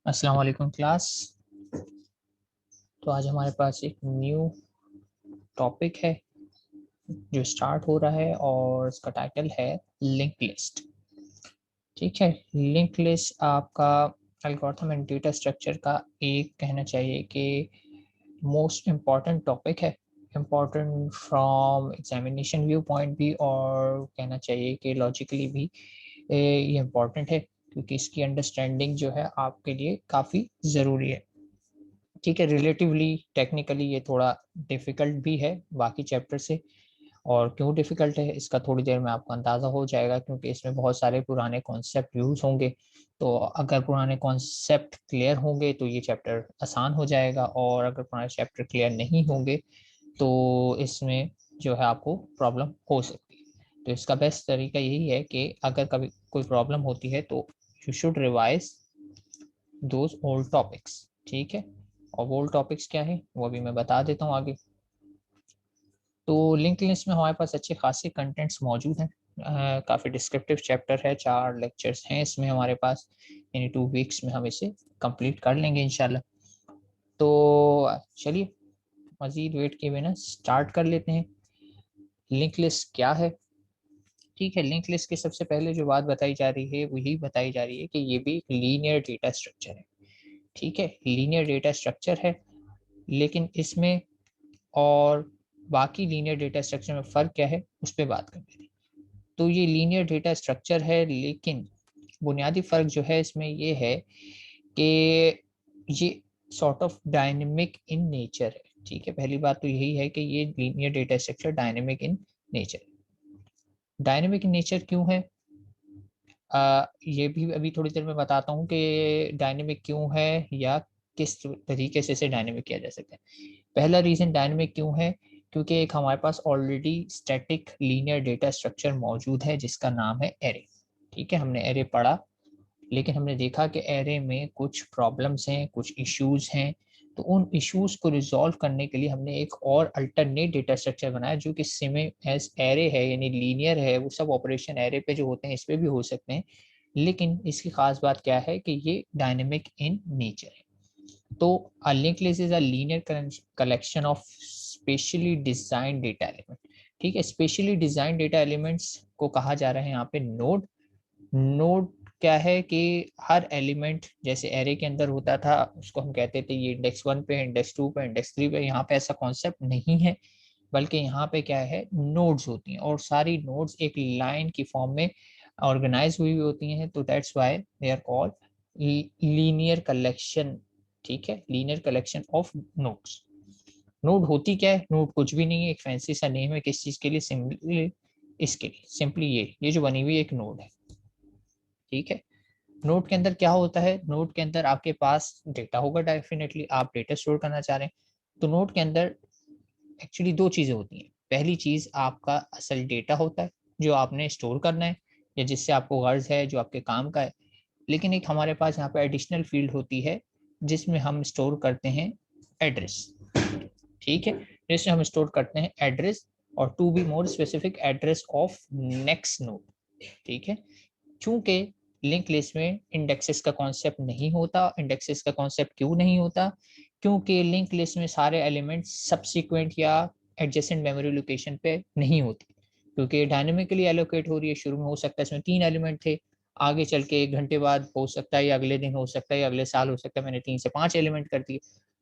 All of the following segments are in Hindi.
अस्सलाम वालेकुम क्लास। तो आज हमारे पास एक न्यू टॉपिक है जो स्टार्ट हो रहा है और इसका टाइटल है लिंक लिस्ट। ठीक है, लिंक लिस्ट आपका एल्गोरिथम एंड डेटा स्ट्रक्चर का एक कहना चाहिए कि मोस्ट इम्पॉर्टेंट टॉपिक है, important from examination view point भी और कहना चाहिए कि लॉजिकली भी ये इम्पॉर्टेंट है क्योंकि इसकी अंडरस्टैंडिंग जो है आपके लिए काफ़ी ज़रूरी है। ठीक है, रिलेटिवली टेक्निकली ये थोड़ा डिफिकल्ट भी है बाकी चैप्टर से। और क्यों डिफिकल्ट है इसका थोड़ी देर में आपको अंदाज़ा हो जाएगा क्योंकि इसमें बहुत सारे पुराने कॉन्सेप्ट यूज़ होंगे। तो अगर पुराने कॉन्सेप्ट क्लियर होंगे तो ये चैप्टर आसान हो जाएगा, और अगर पुराने चैप्टर क्लियर नहीं होंगे तो इसमें जो है आपको प्रॉब्लम हो सकती है। तो इसका बेस्ट तरीका यही है कि अगर कभी कोई प्रॉब्लम होती है तो you should revise those old topics. ठीक है, और ओल्ड टॉपिक्स क्या है वो भी मैं बता देता हूँ आगे। तो लिंक लिस्ट में हमारे पास अच्छे खासे कंटेंट्स मौजूद हैं। काफ़ी डिस्क्रिप्टिव चैप्टर है, 4 लेक्चर्स हैं इसमें हमारे पास, यानी 2 वीक्स में हम इसे कंप्लीट कर लेंगे इंशाल्लाह। तो चलिए मज़ीद वेट किए बिना स्टार्ट कर लेते हैं। लिंक लिस्ट क्या है? ठीक है, लिंक लिस्ट की सबसे पहले जो बात बताई जा रही है वो यही बताई जा रही है कि ये भी एक लीनियर डेटा स्ट्रक्चर है। ठीक है, लीनियर डेटा स्ट्रक्चर है, लेकिन इसमें और बाकी लीनियर डेटा स्ट्रक्चर में फ़र्क क्या है उस पर बात करते हैं। तो ये लीनियर डेटा स्ट्रक्चर है, लेकिन बुनियादी फ़र्क जो है इसमें ये है कि ये sort of dynamic in nature है। ठीक है, पहली बात तो यही है कि ये linear data structure dynamic in nature. Dynamic in nature क्यों है? ये भी अभी थोड़ी देर में बताता हूँ कि डायनेमिक क्यों है या किस तरीके से इसे डायनेमिक किया जा सकता है। पहला रीज़न डायनेमिक क्यों है, क्योंकि एक हमारे पास already static linear data structure मौजूद है जिसका नाम है एरे। ठीक है, हमने एरे पढ़ा, लेकिन हमने देखा कि एरे में कुछ प्रॉब्लम्स हैं, कुछ इश्यूज हैं। तो उन इश्यूज को रिजॉल्व करने के लिए हमने एक और अल्टरनेट डेटा स्ट्रक्चर बनाया जो कि सेम एज एरे है, यानी लीनियर है। वो सब ऑपरेशन एरे पे जो होते हैं इस पे भी हो सकते हैं, लेकिन इसकी खास बात क्या है कि ये डायनेमिक इन नेचर है। तो a linked list is a linear collection of specially designed data element। ठीक है, स्पेशली डिजाइन डेटा एलिमेंट्स को कहा जा रहा है यहाँ पे नोड। नोड क्या है कि हर एलिमेंट जैसे एरे के अंदर होता था उसको हम कहते थे ये इंडेक्स 1 पे, इंडेक्स 2 पे, इंडेक्स 3 पे। यहाँ पे ऐसा कॉन्सेप्ट नहीं है, बल्कि यहाँ पे क्या है, नोड्स होती हैं और सारी नोड्स एक लाइन की फॉर्म में ऑर्गेनाइज हुई होती हैं। तो that's why they are called linear collection. ठीक है, linear collection of nodes. Node होती क्या है? नोड कुछ भी नहीं है, एक फैंसी सा नेम है किस चीज के लिए, सिंपली इसके लिए, सिंपली ये जो बनी हुई एक नोड है। ठीक है, नोड के अंदर क्या होता है? नोड के अंदर आपके पास डेटा होगा, डेफिनेटली आप डेटा स्टोर करना चाह रहे हैं। तो नोड के अंदर एक्चुअली दो चीजें होती हैं। पहली चीज आपका असल डेटा होता है जो आपने स्टोर करना है या जिससे आपको गर्ज है, जो आपके काम का है। लेकिन एक हमारे पास यहाँ पे एडिशनल फील्ड होती है जिसमें हम स्टोर करते हैं एड्रेस। ठीक है, जिसमें हम स्टोर करते हैं एड्रेस, और to be more specific address of next node. ठीक है, चूंकि लिंक लिस्ट में इंडेक्सेस का कॉन्सेप्ट नहीं होता। इंडेक्सेस का कॉन्सेप्ट क्यों नहीं होता? क्योंकि लिंक लिस्ट में सारे एलिमेंट्स सब्सिक्वेंट या एडजेसेंट मेमोरी लोकेशन पे नहीं होती, क्योंकि डायनेमिकली एलोकेट हो रही है। शुरू में हो सकता है इसमें 3 एलिमेंट थे, आगे चल के 1 घंटे बाद हो सकता है या अगले दिन हो सकता है या अगले साल हो सकता है मैंने 3 से 5 एलिमेंट कर दिए।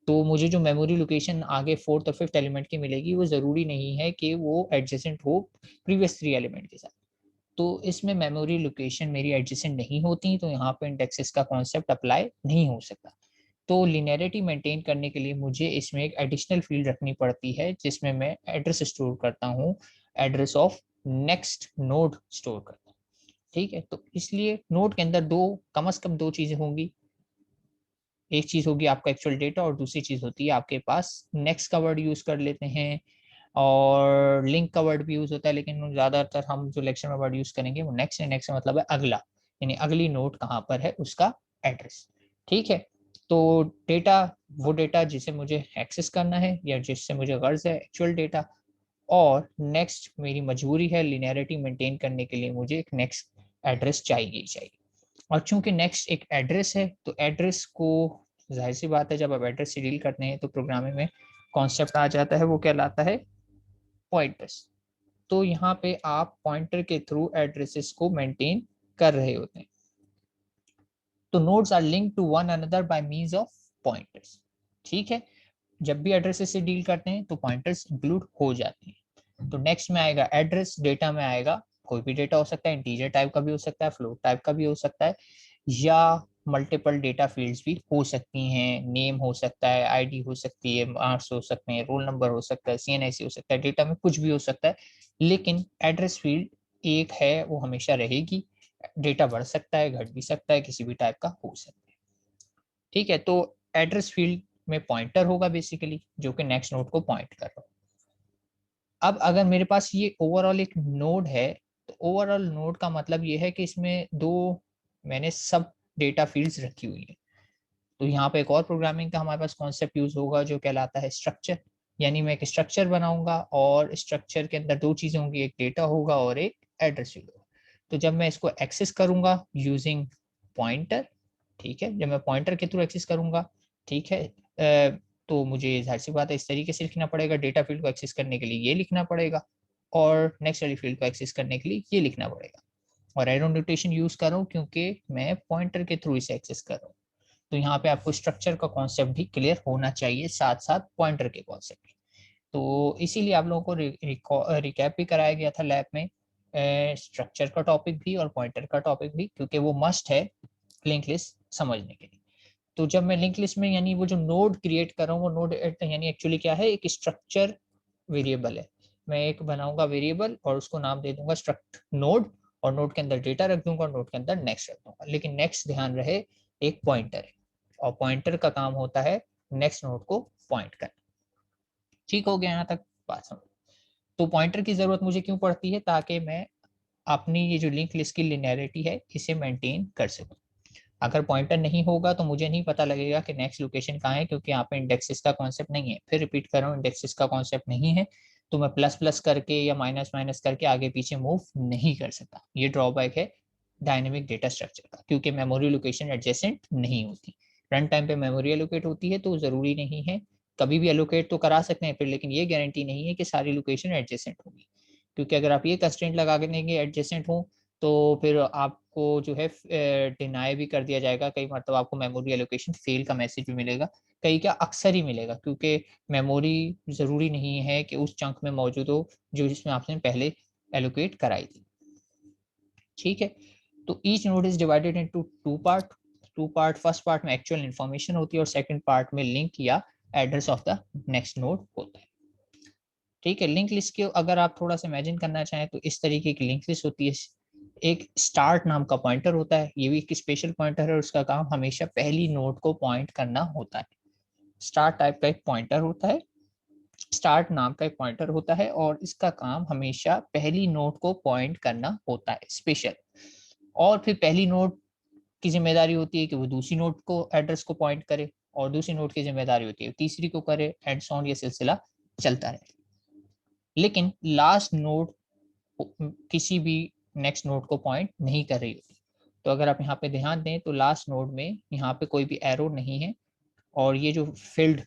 तो मुझे जो मेमोरी लोकेशन आगे 4th और 5th एलिमेंट की मिलेगी वो जरूरी नहीं है कि वो एडजेसेंट हो प्रीवियस 3 एलिमेंट के साथ। तो इसमें मेमोरी लोकेशन मेरी एडजेसेंट नहीं होती, तो यहाँ पे इंडेक्सेस का कॉन्सेप्ट अप्लाई नहीं हो सकता। तो लिनियरिटी मेंटेन करने के लिए मुझे इसमें एक एडिशनल फील्ड रखनी पड़ती है जिसमें मैं एड्रेस स्टोर करता हूँ, address of next node store करता हूँ। ठीक है, तो इसलिए नोड के अंदर दो, कम से कम 2 चीजें होंगी। एक चीज होगी आपका एक्चुअल डेटा और दूसरी चीज होती है आपके पास नेक्स्ट का वर्ड यूज कर लेते हैं, और लिंक का वर्ड भी यूज होता है, लेकिन ज्यादातर हम जो लेक्चर में वर्ड यूज करेंगे वो नेक्स्ट है। नेक्स्ट का मतलब है अगला, यानी अगली नोड कहाँ पर है उसका एड्रेस। ठीक है, तो डेटा, वो डेटा जिसे मुझे एक्सेस करना है या जिससे मुझे गर्ज है, एक्चुअल डेटा। और नेक्स्ट मेरी मजबूरी है लिनियरिटी मेंटेन करने के लिए, मुझे एक नेक्स्ट एड्रेस चाहिए ही चाहिए। और चूंकि नेक्स्ट एक एड्रेस है, तो एड्रेस को जाहिर सी बात है जब आप एड्रेस से डील करते हैं तो प्रोग्रामिंग में कॉन्सेप्ट आ जाता है, वो कहलाता है पॉइंटर्स। तो यहाँ पे आप पॉइंटर के थ्रू एड्रेसेस को मेंटेन कर रहे होते हैं। तो nodes are link to one another by means of pointers. ठीक है, जब भी एड्रेसेस से डील करते हैं तो पॉइंटर्स इंक्लूड हो जाते हैं। तो नेक्स्ट में आएगा एड्रेस, डेटा में आएगा कोई भी डेटा हो सकता है, इंटीजर टाइप का भी हो सकता है, फ्लोट टाइप का भी हो सकता है, या मल्टीपल डेटा फील्ड्स भी हो सकती हैं। नेम हो सकता है, आईडी हो सकती है, मार्क्स हो सकते हैं, रोल नंबर हो सकता है, सीएनआईसी हो सकता है, डेटा में कुछ भी हो सकता है, लेकिन एड्रेस फील्ड एक है, वो हमेशा रहेगी। डेटा बढ़ सकता है, घट भी सकता है, किसी भी टाइप का हो सकता है। ठीक है, तो एड्रेस फील्ड में पॉइंटर होगा बेसिकली, जो कि नेक्स्ट नोड को पॉइंट कर रहा हो। अब अगर मेरे पास ये ओवरऑल एक नोड है, तो ओवरऑल नोड का मतलब ये है कि इसमें दो मैंने सब डेटा फील्ड्स रखी हुई है। तो यहाँ पे एक और प्रोग्रामिंग का हमारे पास कॉन्सेप्ट यूज होगा जो कहलाता है स्ट्रक्चर। यानी मैं एक स्ट्रक्चर बनाऊंगा और स्ट्रक्चर के अंदर दो चीजें होंगी, एक डेटा होगा और एक एड्रेस फील्ड होगा। तो जब मैं इसको एक्सेस करूंगा यूजिंग पॉइंटर, ठीक है, जब मैं पॉइंटर के थ्रू एक्सेस करूंगा, ठीक है, तो मुझे जाहिर सी बात है इस तरीके से लिखना पड़ेगा। डेटा फील्ड को एक्सेस करने के लिए ये लिखना पड़ेगा, और नेक्स्ट वाली फील्ड को एक्सेस करने के लिए ये लिखना पड़ेगा। और एरो नोटेशन यूज कर रहा हूँ क्योंकि मैं पॉइंटर के थ्रू इसे एक्सेस कर रहा हूँ। तो यहाँ पे आपको स्ट्रक्चर का कॉन्सेप्ट भी क्लियर होना चाहिए, साथ साथ पॉइंटर के कॉन्सेप्ट। तो इसीलिए आप लोगों को रिकैप भी कराया गया था लैब में, स्ट्रक्चर का टॉपिक भी और पॉइंटर का टॉपिक भी, क्योंकि वो मस्ट है लिंक लिस्ट समझने के लिए। तो जब मैं लिंक लिस्ट में यानी वो जो नोड क्रिएट कर रहा हूँ, वो नोड यानी एक्चुअली क्या है, एक स्ट्रक्चर वेरिएबल है। मैं एक बनाऊंगा वेरिएबल और उसको नाम दे दूंगा स्ट्रक्ट नोड, और नोड के अंदर डेटा रख दूंगा और नोड के अंदर नेक्स्ट रख दूंगा। लेकिन नेक्स्ट ध्यान रहे एक पॉइंटर है, और पॉइंटर का काम होता है नेक्स्ट नोड को पॉइंट करना। ठीक हो गया यहाँ तक बात समझ। तो पॉइंटर की जरूरत मुझे क्यों पड़ती है, ताकि मैं अपनी ये जो लिंक लिस्ट की लिनियरिटी है इसे मेंटेन कर सकूं। अगर पॉइंटर नहीं होगा तो मुझे नहीं पता लगेगा कि नेक्स्ट लोकेशन कहाँ है, क्योंकि यहाँ पे इंडेक्सेस का कॉन्सेप्ट नहीं है। फिर रिपीट कर रहा हूँ, इंडेक्सेस का कॉन्सेप्ट नहीं है, तो मैं प्लस प्लस करके या माइनस माइनस करके आगे पीछे मूव नहीं कर सकता। ये ड्रॉबैक है डायनेमिक डेटा स्ट्रक्चर का, क्योंकि मेमोरी लोकेशन एडजेसेंट नहीं होती। रन टाइम पे मेमोरी एलोकेट होती है, तो जरूरी नहीं है, कभी भी एलोकेट तो करा सकते हैं फिर, लेकिन ये गारंटी नहीं है कि सारी लोकेशन एडजेसेंट होगी। क्योंकि अगर आप ये कंस्ट्रेंट लगा के देंगे एडजेसेंट हो, तो फिर आपको जो है डिनाई भी कर दिया जाएगा। कई मतलब आपको मेमोरी एलोकेशन फेल का मैसेज भी मिलेगा, कई क्या अक्सर ही मिलेगा, क्योंकि मेमोरी जरूरी नहीं है कि उस चंक में मौजूद हो जो जिसमें आपने पहले एलोकेट कराई थी। ठीक है, तो each node is divided into two part. First part में एक्चुअल इन्फॉर्मेशन होती है और सेकंड पार्ट में लिंक या address of the next node होता है। ठीक है, लिंक लिस्ट के अगर आप थोड़ा सा इमेजिन करना चाहें तो इस तरीके की लिंक लिस्ट होती है। एक स्टार्ट नाम का पॉइंटर होता है, ये भी एक स्पेशल पॉइंटर है, उसका काम हमेशा पहली नोड को पॉइंट करना होता है। स्टार्ट टाइप का एक पॉइंटर होता है, स्टार्ट नाम का एक पॉइंटर होता है, और इसका काम हमेशा पहली नोड को पॉइंट करना होता है स्पेशल। और फिर पहली नोड की जिम्मेदारी होती है कि वो दूसरी नोड को एड्रेस को पॉइंट करे, और दूसरी नोड की जिम्मेदारी होती है तीसरी को करे, एंड सो ऑन, ये सिलसिला चलता है। लेकिन लास्ट नोड किसी भी नेक्स्ट नोड को पॉइंट नहीं कर रही होती। तो अगर आप यहाँ पे ध्यान दें तो लास्ट नोड में यहाँ पे कोई भी एरो नहीं है, और ये जो फील्ड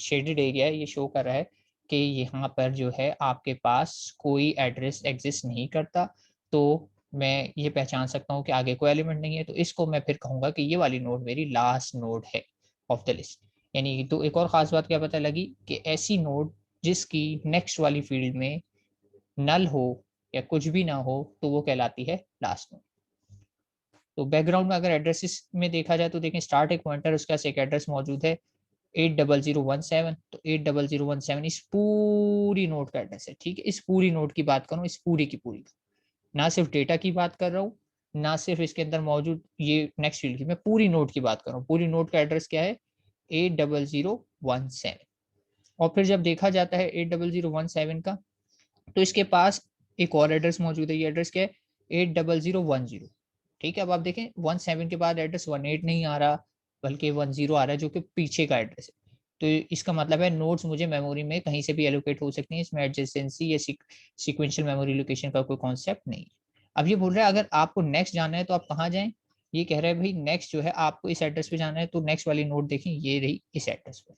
शेडेड एरिया है ये शो कर रहा है कि यहाँ पर जो है आपके पास कोई एड्रेस एग्जिस्ट नहीं करता। तो मैं ये पहचान सकता हूँ कि आगे कोई एलिमेंट नहीं है, तो इसको मैं फिर कहूंगा कि ये वाली नोड मेरी लास्ट नोड है ऑफ द लिस्ट। यानी तो एक और खास बात क्या पता लगी कि ऐसी नोड जिसकी नेक्स्ट वाली फील्ड में नल हो या कुछ भी ना हो, तो वो कहलाती है लास्ट नोड। तो बैकग्राउंड में अगर एड्रेसेस में देखा जाए तो देखें, स्टार्ट एक पॉइंटर, उसके पास एक एड्रेस मौजूद है 80017। तो 80017 इस पूरी नोड का एड्रेस है। ठीक है, इस पूरी नोड की बात करूँ, इस पूरी की पूरी, ना सिर्फ डेटा की बात कर रहा हूँ, ना सिर्फ इसके अंदर मौजूद ये नेक्स्ट फील्ड की, मैं पूरी नोड की बात कर रहा हूँ। पूरी नोड का एड्रेस क्या है, 80017। और फिर जब देखा जाता है 80017 का, तो इसके पास एक और एड्रेस मौजूद है। ये एड्रेस क्या है, 80010। ठीक है, अब आप देखें 17 के बाद एड्रेस 18 नहीं आ रहा, बल्कि 10 आ रहा है, जो कि पीछे का एड्रेस है। तो इसका मतलब है नोड्स मुझे मेमोरी में कहीं से भी एलोकेट हो सकती हैं, इसमें एडजेसेंसी या सीक्वेंशियल मेमोरी लोकेशन का कोई कॉन्सेप्ट नहीं है। अब ये बोल रहा है अगर आपको नेक्स्ट जाना है तो आप कहाँ जाएं, ये कह रहा है भाई नेक्स्ट जो है आपको इस एड्रेस पे जाना है, तो नेक्स्ट वाली नोड देखें ये रही इस एड्रेस पर।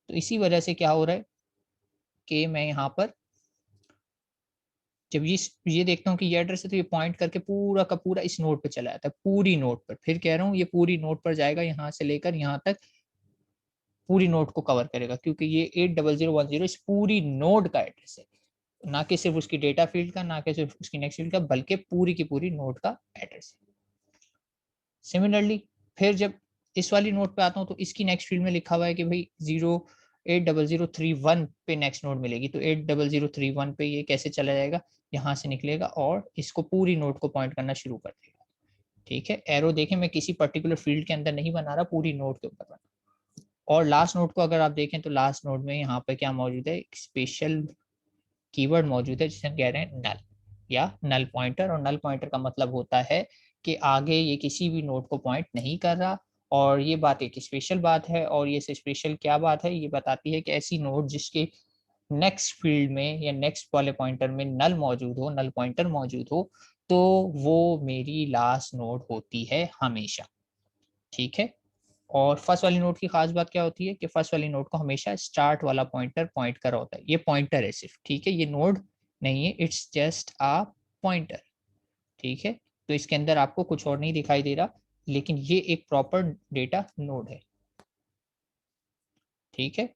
तो इसी वजह से क्या हो रहा है कि मैं यहाँ पर जब ये देखता हूँ कि ये एड्रेस है, तो ये पॉइंट करके पूरा का पूरा इस नोड पे चला जाता है, पूरी नोड पर। फिर कह रहा हूँ ये पूरी नोड पर जाएगा, यहाँ से लेकर यहाँ तक पूरी नोड को कवर करेगा, क्योंकि ये 80010 इस पूरी नोड का एड्रेस है, ना कि सिर्फ उसकी डेटा फील्ड का, ना कि सिर्फ उसकी नेक्स्ट फील्ड का, बल्कि पूरी की पूरी नोड का एड्रेस है। सिमिलरली फिर जब इस वाली नोड पे आता हूँ, तो इसकी नेक्स्ट फील्ड में लिखा हुआ है कि भाई 80031 पे नेक्स्ट नोड मिलेगी, तो 80031 पे ये कैसे चला जाएगा, यहाँ से निकलेगा और इसको पूरी नोड को पॉइंट करना शुरू कर देगा। ठीक है, एरो देखें मैं किसी पर्टिकुलर फील्ड के अंदर नहीं बना रहा, पूरी नोड के ऊपर बना। और लास्ट नोड को अगर आप देखें तो लास्ट नोड में यहाँ पे क्या मौजूद है, एक स्पेशल कीवर्ड मौजूद है जिसे हम कह रहे हैं नल या नल पॉइंटर। और नल पॉइंटर का मतलब होता है कि आगे ये किसी भी नोड को पॉइंट नहीं कर रहा। और ये बात एक स्पेशल बात है, और ये स्पेशल क्या बात है, ये बताती है कि ऐसी नोड जिसके नेक्स्ट फील्ड में या नेक्स्ट वाले पॉइंटर में नल मौजूद हो, नल पॉइंटर मौजूद हो, तो वो मेरी लास्ट नोड होती है हमेशा। ठीक है, और फर्स्ट वाली नोड की खास बात क्या होती है कि फर्स्ट वाली नोड को हमेशा स्टार्ट वाला पॉइंटर पॉइंट कर रहा होता है। ये पॉइंटर है सिर्फ, ठीक है, ये नोड नहीं है, इट्स जस्ट अ पॉइंटर। ठीक है, तो इसके अंदर आपको कुछ और नहीं दिखाई दे रहा, लेकिन ये एक प्रॉपर डेटा नोड है। ठीक है,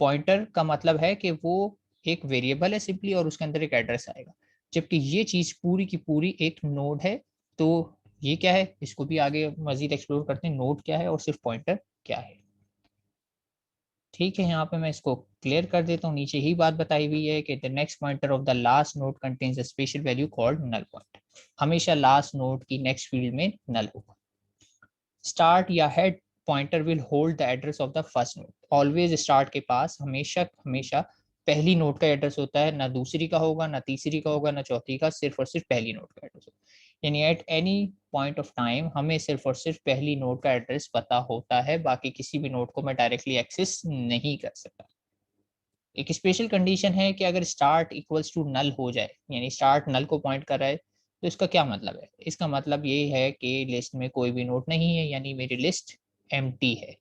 पॉइंटर का मतलब है कि वो एक वेरिएबल है सिंपली, और उसके अंदर एक एड्रेस आएगा, जबकि ये चीज पूरी की पूरी एक नोड है। तो ये क्या है, इसको भी आगे मजीद एक्सप्लोर करते हैं, नोड क्या है और सिर्फ पॉइंटर क्या है। ठीक है, यहाँ पे मैं इसको क्लियर कर देता हूँ। नीचे ही बात बताई हुई है कि the next pointer of the last node contains a special value called null point. हमेशा लास्ट नोड की नेक्स्ट फील्ड में नल होगा। स्टार्ट या head pointer will hold the address of the first node. Always start के पास हमेशा हमेशा पहली नोड का एड्रेस होता है, ना दूसरी का होगा, ना तीसरी का होगा, ना चौथी का, सिर्फ और सिर्फ पहली नोड का एड्रेस होगा। यानी at any point of time हमें सिर्फ और सिर्फ पहली नोड का एड्रेस पता होता है, बाकी किसी भी नोड को मैं डायरेक्टली एक्सेस नहीं कर सकता। एक स्पेशल कंडीशन है कि अगर स्टार्ट इक्वल्स टू नल हो जाए, यानी स्टार्ट नल को पॉइंट कर रहा है, तो इसका क्या मतलब है, इसका मतलब ये है कि लिस्ट में कोई भी नोड नहीं है, यानी मेरी लिस्ट एम्प्टी है।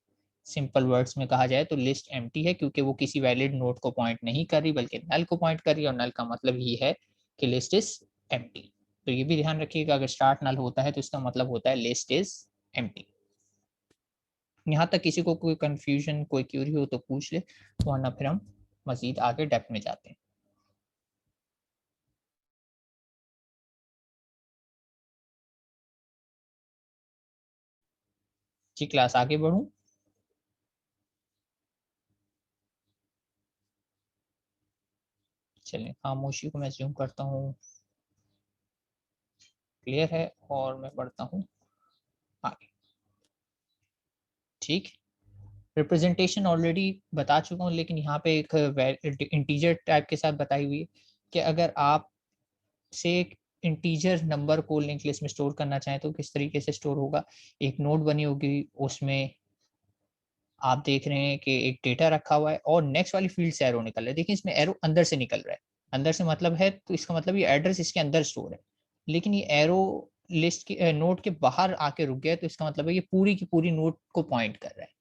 सिंपल वर्ड्स में कहा जाए तो लिस्ट एम्प्टी है, क्योंकि वो किसी वैलिड नोड को पॉइंट नहीं कर रही, बल्कि नल को पॉइंट कर रही है, और नल का मतलब ही है कि लिस्ट इज एम्प्टी। तो ये भी ध्यान रखिएगा, अगर स्टार्ट नल होता है तो इसका मतलब होता है लिस्ट इज एम्प्टी। यहाँ तक किसी को कोई कंफ्यूजन कोई क्यूरी हो तो पूछ ले, वरना फिर हम मजीद आगे डेप्थ में जाते हैं। जी, क्लास आगे बढ़ूं? चलिए, खामोशी को मैं ज्यूम करता हूँ क्लियर है, और मैं बढ़ता हूँ आगे। ठीक, रिप्रेजेंटेशन ऑलरेडी बता चुका हूँ, लेकिन यहाँ पे एक इंटीजर टाइप के साथ बताई हुई है कि अगर आप से एक इंटीजर नंबर को लिंक लिस्ट में स्टोर करना चाहें तो किस तरीके से स्टोर होगा। एक नोड बनी होगी, उसमें आप देख रहे हैं कि एक डेटा रखा हुआ है, और नेक्स्ट वाली फील्ड से एरो निकल रहा है। देखिए इसमें एरो अंदर से निकल रहा है, अंदर से मतलब है, तो इसका मतलब ये एड्रेस इसके अंदर स्टोर है। लेकिन ये एरो लिस्ट के नोड के बाहर आके रुक गया है, तो इसका मतलब है ये पूरी की पूरी नोड को पॉइंट कर रहा है।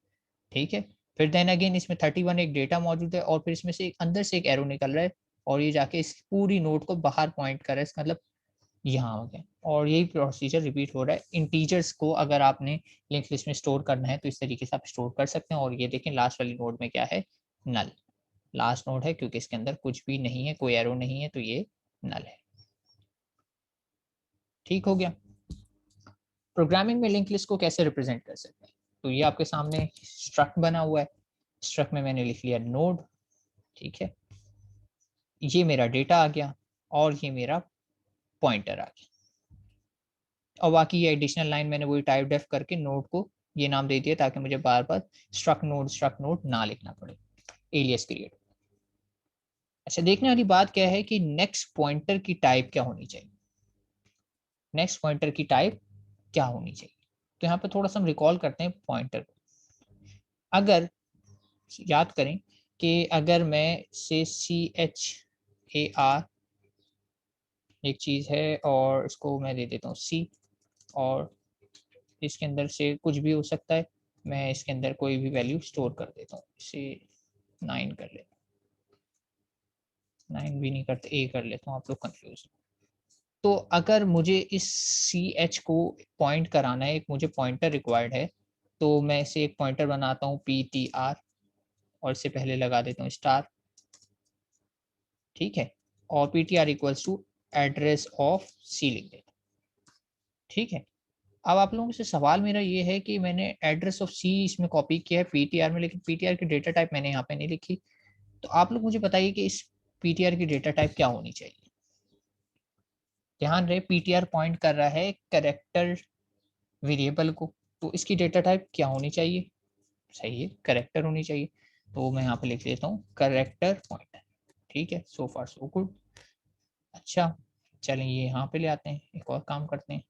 ठीक है, फिर देन अगेन इसमें 31 एक डेटा मौजूद है, और फिर इसमें से एक अंदर से एक एरो निकल रहा है, और ये जाके इस पूरी नोड को बाहर पॉइंट कर रहा है, इसका मतलब यहाँ हो गया। और यही प्रोसीजर रिपीट हो रहा है। इंटीजर्स को अगर आपने लिंक लिस्ट में स्टोर करना है तो इस तरीके से आप स्टोर कर सकते हैं। और ये देखें लास्ट वाली नोड में क्या है, नल। लास्ट नोड है क्योंकि इसके अंदर कुछ भी नहीं है, कोई एरो नहीं है, तो ये नल है। ठीक हो गया। प्रोग्रामिंग में लिंक लिस्ट को कैसे रिप्रेजेंट कर सकते हैं, तो ये आपके सामने स्ट्रक्ट बना हुआ है। स्ट्रक्ट में मैंने लिख लिया नोड। ठीक है, ये मेरा डेटा आ गया, और ये मेरा पॉइंटर आ गया, और बाकी ये एडिशनल लाइन मैंने वही टाइप डेफ करके नोड को ये नाम दे दिया, ताकि मुझे बार बार स्ट्रक्ट नोड ना लिखना पड़े, एलियस क्रिएट। अच्छा, देखने वाली बात क्या है कि नेक्स्ट पॉइंटर की टाइप क्या होनी चाहिए। नेक्स्ट पॉइंटर की टाइप क्या होनी चाहिए, तो यहाँ पे थोड़ा सा हम रिकॉल करते हैं पॉइंटर को। अगर याद करें कि अगर मैं से CHAR एक चीज है, और इसको मैं दे देता हूँ C, और इसके अंदर से कुछ भी हो सकता है, मैं इसके अंदर कोई भी वैल्यू स्टोर कर देता हूँ, इसे 9 कर लेता हूँ, 9 भी नहीं करते, ए कर लेता हूँ, आप लोग कंफ्यूज। तो अगर मुझे इस सी एच को पॉइंट कराना है, एक मुझे पॉइंटर रिक्वायर्ड है, तो मैं इसे एक पॉइंटर बनाता हूँ पी टी आर, और इससे पहले लगा देता हूँ स्टार, ठीक है, और P T R equals to address of C लिख देता हूँ, ठीक है। अब आप लोगों से सवाल मेरा ये है कि मैंने एड्रेस ऑफ सी इसमें कॉपी किया है पीटीआर में, लेकिन पीटीआर की डेटा टाइप मैंने यहाँ पे नहीं लिखी। तो आप लोग मुझे बताइए कि इस पीटीआर की डेटा टाइप क्या होनी चाहिए। ध्यान रहे, पीटीआर पॉइंट कर रहा है कैरेक्टर वेरिएबल को, तो इसकी डेटा टाइप क्या होनी चाहिए, सही है, करेक्टर होनी चाहिए। तो मैं यहाँ पे लिख देता हूँ करेक्टर पॉइंटर, ठीक है, सो फार सो गुड। अच्छा, चलें ये यहाँ पे ले आते हैं, एक और काम करते हैं।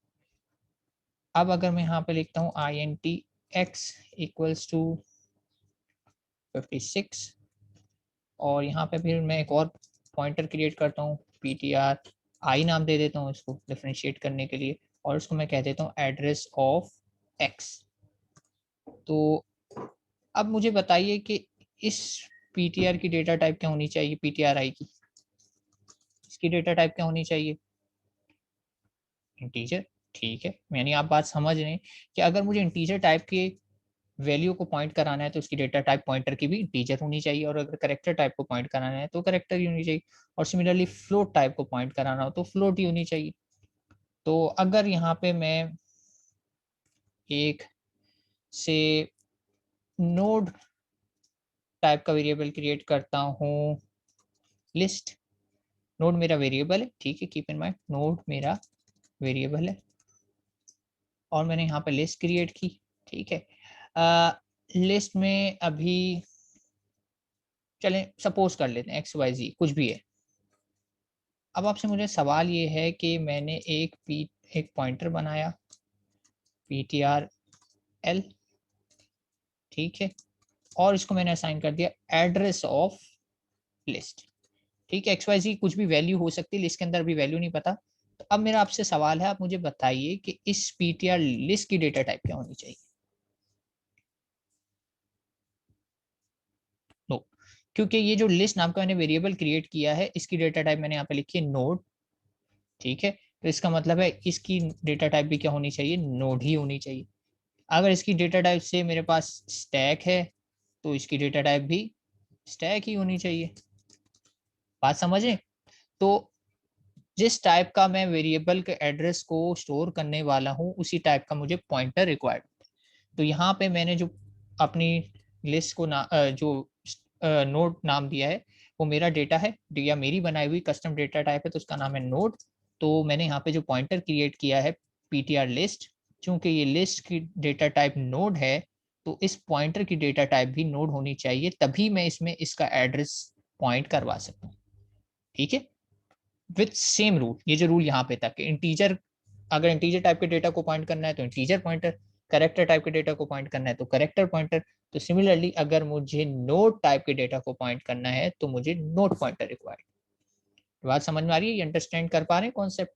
अब अगर मैं यहाँ पे लिखता हूँ I N T X equals to 56, और यहाँ पे फिर मैं एक और पॉइंटर क्रिएट करता हूँ पी टी आर आई नाम दे देता हूँ इसको डिफ्रेंशिएट करने के लिए, और इसको मैं कह देता हूँ एड्रेस ऑफ एक्स। तो अब मुझे बताइए कि इस पी टी आर की डेटा टाइप क्या होनी चाहिए, पी टी आर आई की, इसकी डेटा टाइप क्या होनी चाहिए, इंटीजर, ठीक है। यानी आप बात समझ रहे हैं कि अगर मुझे इंटीजर टाइप के वैल्यू को पॉइंट कराना है तो उसकी डेटा टाइप पॉइंटर की भी इंटीजर होनी चाहिए, और अगर करेक्टर टाइप को पॉइंट कराना है तो करेक्टर ही होनी चाहिए, और सिमिलरली फ्लोट टाइप को पॉइंट कराना हो तो फ्लोट ही होनी चाहिए। तो अगर यहाँ पे मैं एक से नोड टाइप का वेरिएबल क्रिएट करता हूँ लिस्ट, नोड मेरा वेरिएबल है, ठीक है, कीप इन माइंड नोड मेरा वेरिएबल है, और मैंने यहाँ पे लिस्ट क्रिएट की, ठीक है। लिस्ट में अभी चलें सपोज कर लेते हैं एक्स वाई जी कुछ भी है। अब आपसे मुझे सवाल ये है कि मैंने एक पॉइंटर बनाया पी टी आर एल, ठीक है, और इसको मैंने असाइन कर दिया एड्रेस ऑफ लिस्ट, ठीक है, एक्स वाई जी कुछ भी वैल्यू हो सकती है, लिस्ट के अंदर भी वैल्यू नहीं पता। तो अब मेरा आपसे सवाल है, आप मुझे बताइए कि इस पी टी आर लिस्ट की डेटा टाइप क्या होनी चाहिए। नो, क्योंकि ये जो लिस्ट नाम का मैंने वेरिएबल क्रिएट किया है इसकी डेटा टाइप मैंने यहाँ पे लिखी है नोड, ठीक है, तो इसका मतलब है इसकी डेटा टाइप भी क्या होनी चाहिए, नोड ही होनी चाहिए। अगर इसकी डेटा टाइप से मेरे पास स्टैक है तो इसकी डेटा टाइप भी स्टैक ही होनी चाहिए, बात समझे। तो जिस टाइप का मैं वेरिएबल के एड्रेस को स्टोर करने वाला हूँ उसी टाइप का मुझे पॉइंटर रिक्वायर्ड। तो यहाँ पे मैंने जो अपनी लिस्ट को जो नोड नाम दिया है वो मेरा डेटा है, या मेरी बनाई हुई कस्टम डेटा टाइप है तो उसका नाम है नोड। तो मैंने यहाँ पे जो पॉइंटर क्रिएट किया है पीटीआर लिस्ट, चूंकि ये लिस्ट की डेटा टाइप नोड है तो इस पॉइंटर की डेटा टाइप भी नोड होनी चाहिए, तभी मैं इसमें इसका एड्रेस पॉइंट करवा सकता हूँ, ठीक है, विथ सेम रूल। ये जो रूल यहाँ पे तक इंटीजर, अगर इंटीजर टाइप के डेटा को पॉइंट करना है तो इंटीजर पॉइंटर, करेक्टर टाइप के डेटा को पॉइंट करना है तो करेक्टर पॉइंटर। तो सिमिलरली अगर मुझे नोड टाइप के डेटा को पॉइंट करना है तो मुझे नोड पॉइंटर रिक्वायर्ड। बात समझ में आ रही है, अंडरस्टैंड कर पा रहे हैं कॉन्सेप्ट।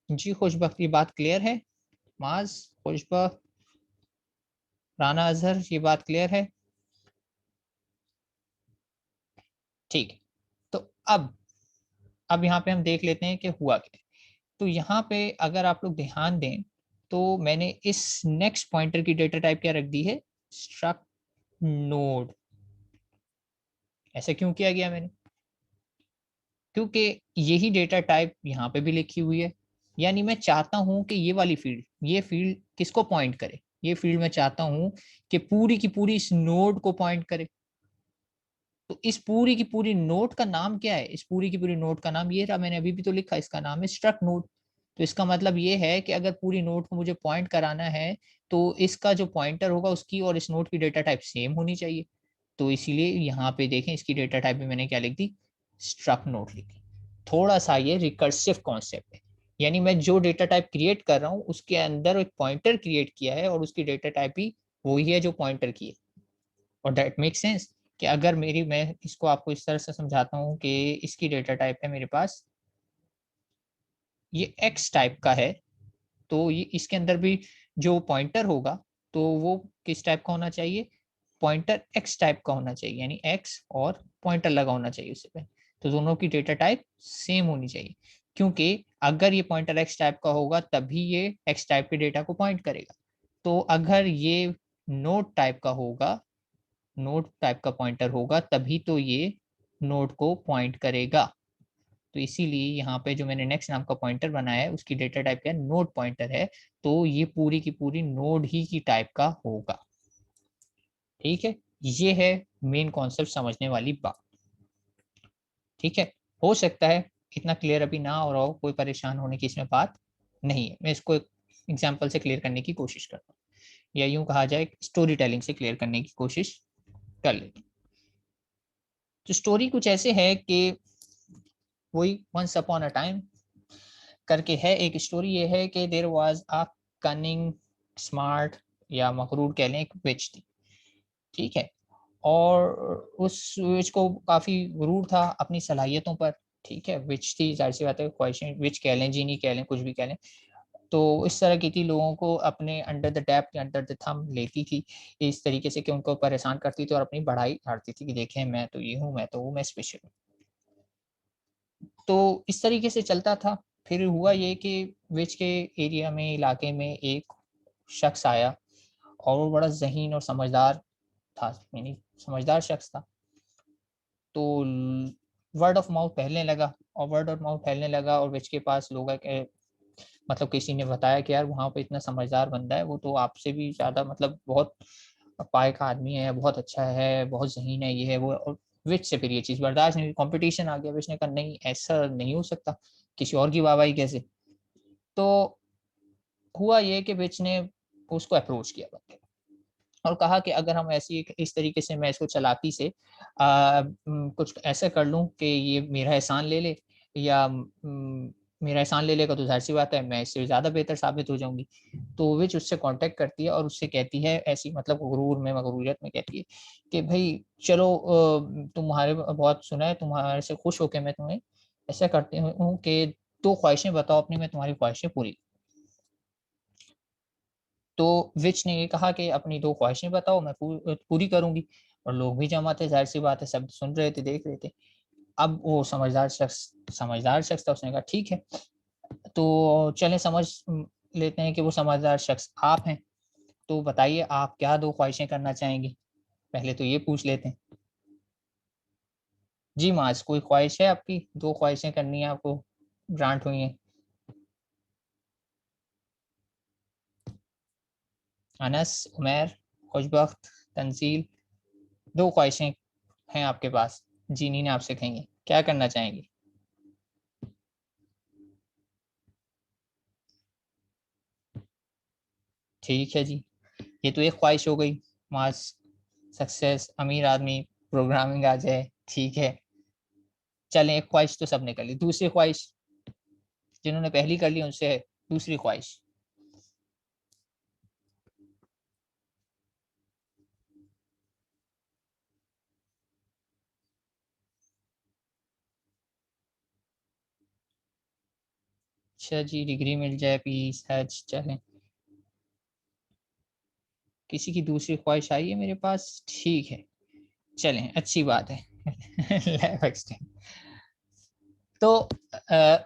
जी खुशबख्त, ये बात क्लियर है, माज खुशबख्त राना अजहर, ये बात क्लियर है, ठीक है। तो अब यहाँ पे हम देख लेते हैं कि हुआ क्या। तो यहाँ पे अगर आप लोग ध्यान दें तो मैंने इस नेक्स्ट पॉइंटर की डेटा टाइप क्या रख दी है, स्ट्रक्ट नोड। ऐसा क्यों किया गया मैंने, क्योंकि यही डेटा टाइप यहाँ पे भी लिखी हुई है, यानी मैं चाहता हूं कि ये वाली फील्ड, ये फील्ड किसको पॉइंट करे, ये फील्ड मैं चाहता हूं कि पूरी की पूरी इस नोड को पॉइंट करे। तो इस पूरी की पूरी नोड का नाम क्या है, इस पूरी की पूरी नोड का नाम ये रहा, मैंने अभी भी तो लिखा, इसका नाम है स्ट्रक्ट नोड। तो इसका मतलब ये है कि अगर पूरी नोड को मुझे पॉइंट कराना है तो इसका जो पॉइंटर होगा उसकी और इस नोड की डेटा टाइप सेम होनी चाहिए। तो इसीलिए यहाँ पे देखें इसकी डेटा टाइप में मैंने क्या लिख दी, स्ट्रक्ट नोड लिख दी। थोड़ा सा ये रिकर्सिव कॉन्सेप्ट है, यानी मैं जो डेटा टाइप क्रिएट कर रहा हूँ उसके अंदर एक पॉइंटर क्रिएट किया है और उसकी डेटा टाइप भी वही है जो पॉइंटर की है। और दैट मेक सेंस कि अगर मेरी, मैं इसको आपको इस तरह से समझाता हूँ कि इसकी डेटा टाइप है मेरे पास ये एक्स टाइप का है, तो ये इसके अंदर भी जो पॉइंटर होगा तो वो किस टाइप का होना चाहिए, पॉइंटर एक्स टाइप का होना चाहिए, यानी एक्स और पॉइंटर लगा होना चाहिए उससे पहले। तो दोनों की डेटा टाइप सेम होनी चाहिए, क्योंकि अगर ये पॉइंटर एक्स टाइप का होगा तभी ये एक्स टाइप के डेटा को पॉइंट करेगा। तो अगर ये नोड टाइप का होगा, नोड टाइप का पॉइंटर होगा, तभी तो ये नोड को पॉइंट करेगा। तो इसीलिए यहाँ पे जो मैंने नेक्स्ट नाम का पॉइंटर बनाया है उसकी डेटा टाइप क्या है, नोड पॉइंटर है। तो ये पूरी की पूरी नोड ही की टाइप का होगा। ठीक है, ये है मेन कॉन्सेप्ट समझने वाली बात। ठीक है, हो सकता है इतना क्लियर अभी ना हो रहा हो, कोई परेशान होने की इसमें बात नहीं है। मैं इसको एक एग्जाम्पल से क्लियर करने की कोशिश करता हूँ, या यूं कहा जाए स्टोरी टेलिंग से क्लियर करने की कोशिश कर लेता हूँ। तो स्टोरी कुछ ऐसे है कि वही वंस अपॉन अ टाइम करके है। एक स्टोरी ये है कि there was a cunning smart या मकरूर कह लें एक विच थी। ठीक है, और उस विच को काफी गुरूर था अपनी सलाहियतों पर। ठीक है, विच थी, जाहिर सी बात है, ख्वाहिशें विच कह लें, जीनी कह लें, कुछ भी कह लें। तो इस तरह की थी, लोगों को अपने अंडर द टैप या अंडर द थंब लेती थी इस तरीके से कि उनको परेशान करती थी और अपनी बढ़ाई झाड़ती थी कि देखें मैं तो ये हूँ, मैं तो वो, मैं स्पेशल हूँ। तो इस तरीके से चलता था। फिर हुआ ये कि विच के एरिया में, इलाके में एक शख्स आया और वो बड़ा ज़हीन और समझदार था, यानी समझदार शख्स था। तो वर्ड ऑफ माउथ फैलने लगा, और वर्ड ऑफ माउथ फैलने लगा, और विच के पास लोग मतलब किसी ने बताया कि यार वहाँ पे इतना समझदार बंदा है, वो तो आपसे भी ज़्यादा मतलब बहुत पाए का आदमी है, बहुत अच्छा है, बहुत ज़हीन है, ये है वो। और विच से फिर ये चीज़ बर्दाश्त नहीं हुई, कॉम्पिटिशन आ गया। विच ने कहा नहीं, ऐसा नहीं हो सकता, किसी और की वाहवाही कैसे। तो हुआ ये कि विच ने उसको अप्रोच किया बंदे को, और कहा कि अगर हम ऐसी इस तरीके से मैं इसको चालाकी से कुछ ऐसा कर लूँ कि ये मेरा एहसान ले ले, या मेरा एहसान ले लेगा तो ज़ाहिर सी बात है मैं इससे ज़्यादा बेहतर साबित हो जाऊँगी। तो विच उससे कॉन्टैक्ट करती है और उससे कहती है ऐसी, मतलब गुरूर में, मगरूरियत में कहती है कि भई चलो, तुम्हारे बहुत सुना है, तुम्हारे से खुश होके मैं तुम्हें ऐसा करती हूँ कि 2 ख्वाहिशें बताओ अपनी, मैं तुम्हारी ख्वाहिशें पूरी। तो विच ने ये कहा कि अपनी 2 ख्वाहिशें बताओ, मैं पूरी करूँगी। और लोग भी जमा थे, ज़ाहिर-सी बात है, सब सुन रहे थे, देख रहे थे। अब वो समझदार शख्स था, उसने कहा ठीक है, तो चलें समझ लेते हैं कि वो समझदार शख्स आप हैं। तो बताइए आप क्या 2 ख्वाहिशें करना चाहेंगी? पहले तो ये पूछ लेते हैं। जी माज़, कोई ख्वाहिश है आपकी? 2 ख्वाहिशें करनी है आपको, ग्रांट हुई हैं। अनस, उमैर, खुशबख्त, तंज़ील, 2 ख्वाहिशें हैं आपके पास, जीनी ने आपसे कही हैं, क्या करना चाहेंगी? ठीक है जी, ये तो एक ख्वाहिश हो गई, मास, सक्सेस, अमीर आदमी, प्रोग्रामिंग आ जाए, ठीक है। चलें, एक ख्वाहिश तो सबने कर ली, दूसरी ख्वाहिश जिन्होंने पहली कर ली उनसे दूसरी ख्वाहिश। अच्छा जी, डिग्री मिल जाए, पीस, हज, चलें। किसी की दूसरी ख्वाहिश आई है मेरे पास, ठीक है, चलें, अच्छी बात है। Life extend. तो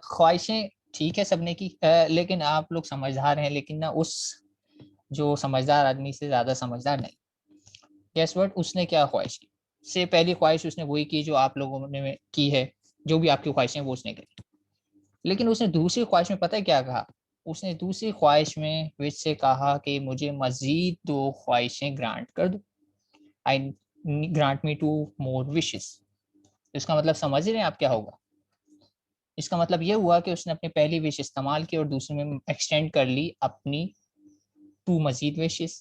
ख्वाहिशें ठीक है सबने की, लेकिन आप लोग समझदार हैं, लेकिन ना उस जो समझदार आदमी से ज़्यादा समझदार नहीं। गेस व्हाट, उसने क्या ख्वाहिश की? से पहली ख्वाहिश उसने वही की जो आप लोगों ने की है, जो भी आपकी ख्वाहिशें वो उसने करी। लेकिन उसने दूसरी ख्वाहिश में पता है क्या कहा? उसने दूसरी ख्वाहिश में विच से कहा कि मुझे मज़ीद 2 ख्वाहिशें ग्रांट कर दो। आई ग्रांट मी 2 मोर विशेज़। इसका मतलब समझ रहे हैं आप क्या होगा? इसका मतलब ये हुआ कि उसने अपनी पहली विश इस्तेमाल की और दूसरी में एक्सटेंड कर ली अपनी 2 मज़ीद विशेज़।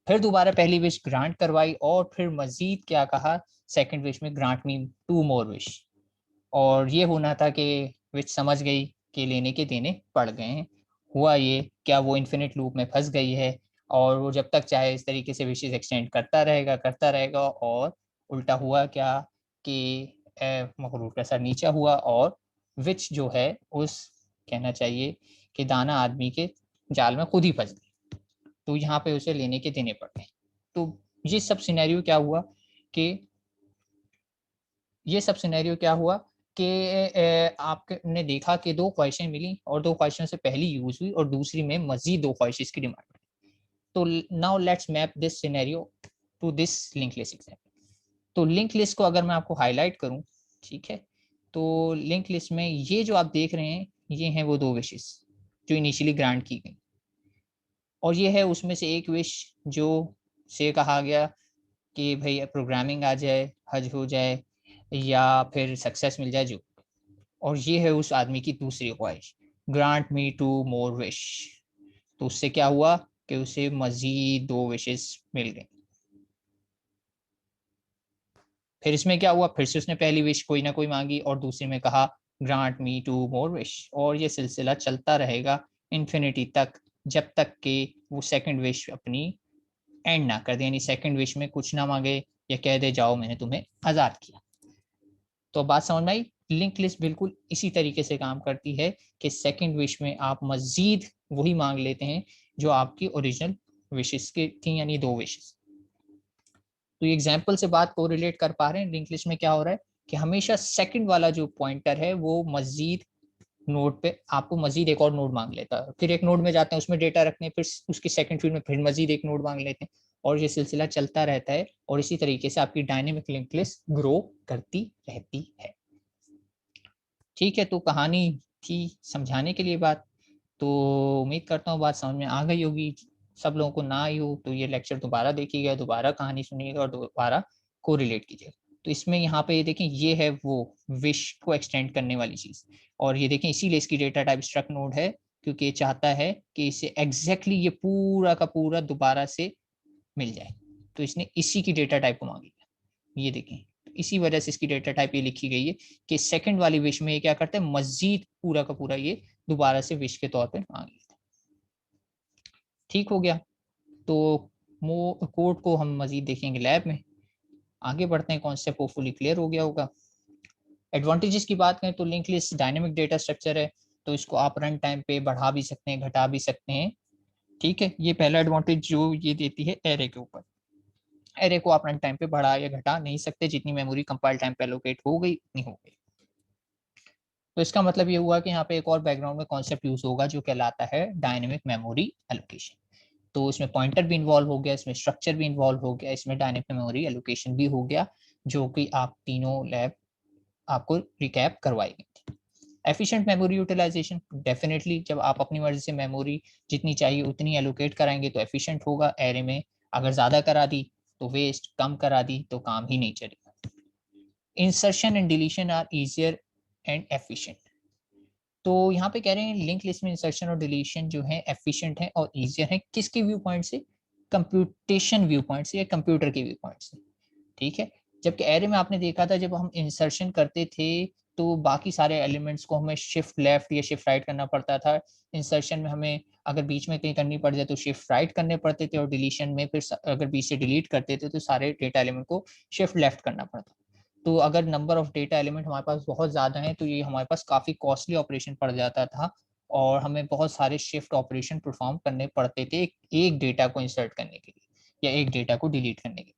फिर दोबारा पहली विश ग्रांट करवाई और फिर मज़ीद क्या कहा, सेकंड विश में ग्रांट मी 2 मोर विश। और ये होना था कि विच समझ गई कि लेने के देने पड़ गए हैं। हुआ ये, क्या वो इन्फिनिट लूप में फँस गई है, और वो जब तक चाहे इस तरीके से विशेज़ एक्सटेंड करता रहेगा, और उल्टा हुआ क्या कि मखलूक का सर नीचा हुआ, और विच जो है उस, कहना चाहिए कि दाना आदमी के जाल में खुद ही फंस गई, तो यहाँ पे उसे लेने के देने पड़ते हैं। तो ये सब सिनेरियो क्या हुआ कि आपने देखा कि दो ख्वाहिशें मिली और दो ख्वाहिशों से पहली यूज हुई और दूसरी में मजीद दो ख्वाहिश की डिमांड। तो now let's map this scenario to this link list example. तो लिंक लिस्ट को अगर मैं आपको हाईलाइट करूं, ठीक है, तो लिंक लिस्ट में ये जो आप देख रहे हैं ये हैं वो दो विशेस जो इनिशियली ग्रांट की गई, और ये है उसमें से एक विश जो से कहा गया कि भाई प्रोग्रामिंग आ जाए, हज हो जाए या फिर सक्सेस मिल जाए जो, और ये है उस आदमी की दूसरी ख्वाहिश, grant me two more wish. तो उससे क्या हुआ कि उसे मजीद दो विशेस मिल गई। फिर इसमें क्या हुआ, फिर से उसने पहली विश कोई ना कोई मांगी और दूसरे में कहा grant me two more wish, और ये सिलसिला चलता रहेगा इन्फिनिटी तक, जब तक कि वो सेकंड विश अपनी एंड ना कर दे, यानी सेकंड विश में कुछ ना मांगे या कह दे जाओ मैंने तुम्हें आजाद किया। तो बात समझ में आई। लिंक लिस्ट बिल्कुल इसी तरीके से काम करती है कि सेकंड विश में आप मजीद वही मांग लेते हैं जो आपकी ओरिजिनल विशेस की थी, यानी दो विशेस। तो ये एग्जाम्पल से बात को रिलेट कर पा रहे हैं। लिंक लिस्ट में क्या हो रहा है कि हमेशा सेकंड वाला जो पॉइंटर है वो मजीद नोड पे आपको मजीद एक और नोड मांग लेता है, फिर एक नोड में जाते हैं उसमें डेटा रखने, फिर उसकी सेकंड फील्ड में फिर मजीद एक नोड मांग लेते हैं, और ये सिलसिला चलता रहता है, और इसी तरीके से आपकी डायनेमिक लिंक लिस्ट ग्रो करती रहती है। ठीक है, तो कहानी थी समझाने के लिए बात, तो उम्मीद करता हूँ बात समझ में आ गई होगी। सब लोगों को ना आई हो तो ये लेक्चर दोबारा देखिएगा, दोबारा कहानी सुनिएगा और दोबारा को रिलेट कीजिएगा। तो इसमें यहाँ पे ये देखें, ये है वो विश को एक्सटेंड करने वाली चीज, और ये देखें इसीलिए इसकी डेटा टाइप स्ट्रक्ट नोड है, क्योंकि ये चाहता है कि इसे एग्जैक्टली ये पूरा का पूरा दोबारा से मिल जाए, तो इसने इसी की डेटा टाइप को मांगी है। ये देखें, इसी वजह से इसकी डेटा टाइप ये लिखी गई है कि सेकंड वाली विश में ये क्या करता है, मजीद पूरा का पूरा ये दोबारा से विश के तौर पे मांग लेता है। ठीक हो गया। तो कोड को हम मजीद देखेंगे लैब में। आगे बढ़ते हैं, कॉन्सेप्ट होपफुली क्लियर हो गया होगा। एडवांटेजेस की बात करें तो link list dynamic data structure है, तो इसको आप रन टाइम पे बढ़ा भी सकते हैं, घटा भी सकते हैं। ठीक है, ये पहला एडवांटेज जो ये देती है एरे के ऊपर। एरे को आप रन टाइम पे बढ़ा या घटा नहीं सकते, जितनी मेमोरी कंपाइल टाइम पे एलोकेट हो गई उतनी हो गई। तो इसका मतलब ये हुआ कि यहाँ पे एक और बैकग्राउंड में कॉन्सेप्ट यूज होगा जो कहलाता है डायनेमिक मेमोरी एलोकेशन। तो इसमें पॉइंटर भी इन्वॉल्व हो गया, इसमें स्ट्रक्चर भी इन्वॉल्व हो गया, इसमें डायनेमिक मेमोरी एलोकेशन भी हो गया, जो कि आप तीनों लैब आपको रिकैप करवाई गई थी। एफिशिएंट मेमोरी यूटिलाइजेशन, डेफिनेटली जब आप अपनी मर्जी से मेमोरी जितनी चाहिए उतनी एलोकेट कराएंगे तो एफिशिएंट होगा एरे में। अगर ज्यादा करा दी तो वेस्ट, कम करा दी तो काम ही नहीं चलेगा। Insertion and deletion are easier and efficient. तो यहाँ पे कह रहे हैं लिंक लिस्ट में इंसर्शन और डिलीशन जो है एफिशिएंट है और इजियर है, किसके व्यू पॉइंट से, कंप्यूटेशन व्यू पॉइंट से या कंप्यूटर के व्यू पॉइंट से। ठीक है, जबकि एरे में आपने देखा था जब हम इंसर्शन करते थे तो बाकी सारे एलिमेंट्स को हमें शिफ्ट लेफ्ट या शिफ्ट राइट करना पड़ता था। इंसर्शन में हमें अगर बीच में कहीं करनी पड़ जाए तो शिफ्ट राइट करने पड़ते थे, और डिलीशन में फिर अगर बीच से डिलीट करते थे तो सारे डेटा एलिमेंट को शिफ्ट लेफ्ट करना पड़ता। तो अगर नंबर ऑफ डेटा एलिमेंट हमारे पास बहुत ज्यादा है तो ये हमारे पास काफी कॉस्टली ऑपरेशन पड़ जाता था, और हमें बहुत सारे शिफ्ट ऑपरेशन परफॉर्म करने पड़ते थे एक डेटा को इंसर्ट करने के लिए या एक डेटा को डिलीट करने के लिए।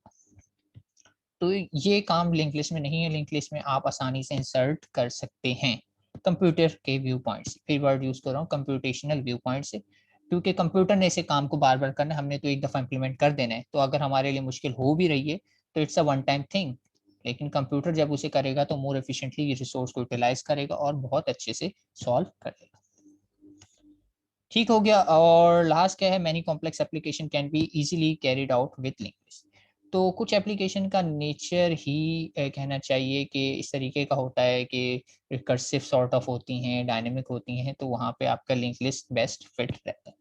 तो ये काम लिंक लिस्ट में नहीं है। लिंक लिस्ट में आप आसानी से इंसर्ट कर सकते हैं कंप्यूटर के व्यू पॉइंट से, फिर वर्ड यूज कर रहा हूँ कंप्यूटेशनल व्यू पॉइंट से, क्योंकि कंप्यूटर ने ऐसे काम को बार बार करना, हमने तो एक दफा इंप्लीमेंट कर देना है, तो अगर हमारे लिए मुश्किल हो भी रही है तो it's a one time thing. लेकिन कंप्यूटर जब उसे करेगा तो मोर एफिशिएंटली रिसोर्स को यूटिलाइज करेगा और बहुत अच्छे से सॉल्व करेगा। ठीक हो गया। और लास्ट क्या है, many complex application can be easily carried out with link list. तो कुछ एप्लीकेशन का नेचर ही कहना चाहिए कि इस तरीके का होता है कि रिकर्सिव सॉर्ट ऑफ होती हैं, डायनेमिक होती हैं, तो वहाँ पे आपका लिंक लिस्ट बेस्ट फिट रहता है।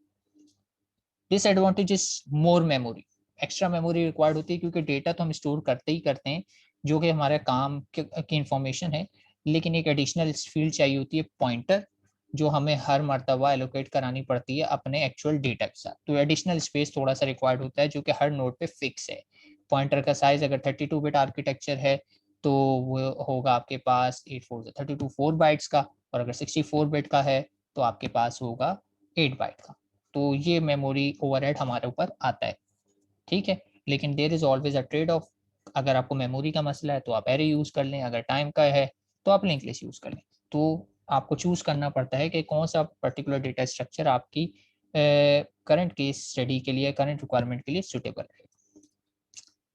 Disadvantage is more memory, extra memory required होती है, क्योंकि डेटा तो हम स्टोर करते ही करते हैं जो कि हमारे काम की इंफॉर्मेशन है, लेकिन एक एडिशनल फील्ड चाहिए होती है पॉइंटर, जो हमें हर मर्तबा एलोकेट करानी पड़ती है अपने एक्चुअल डेटा के साथ। तो एडिशनल स्पेस थोड़ा सा रिक्वायर्ड होता है जो कि हर नोड पे फिक्स है। पॉइंटर का साइज अगर 32 बिट आर्किटेक्चर है तो वो होगा आपके पास 8 4 32 4 बाइट्स का, और अगर 64 बिट का है तो आपके पास होगा 8 बाइट का। तो ये मेमोरी ओवरहेड हमारे ऊपर आता है, ठीक है। लेकिन there is always a trade off, अगर आपको मेमोरी का मसला है तो आप एरे यूज कर लें, अगर टाइम का है तो आप लिंक लिस्ट यूज कर लें। तो आपको चूज करना पड़ता है कि कौन सा पर्टिकुलर डेटा स्ट्रक्चर आपकी करंट केस स्टडी के लिए, करंट रिक्वायरमेंट के लिए सुटेबल है।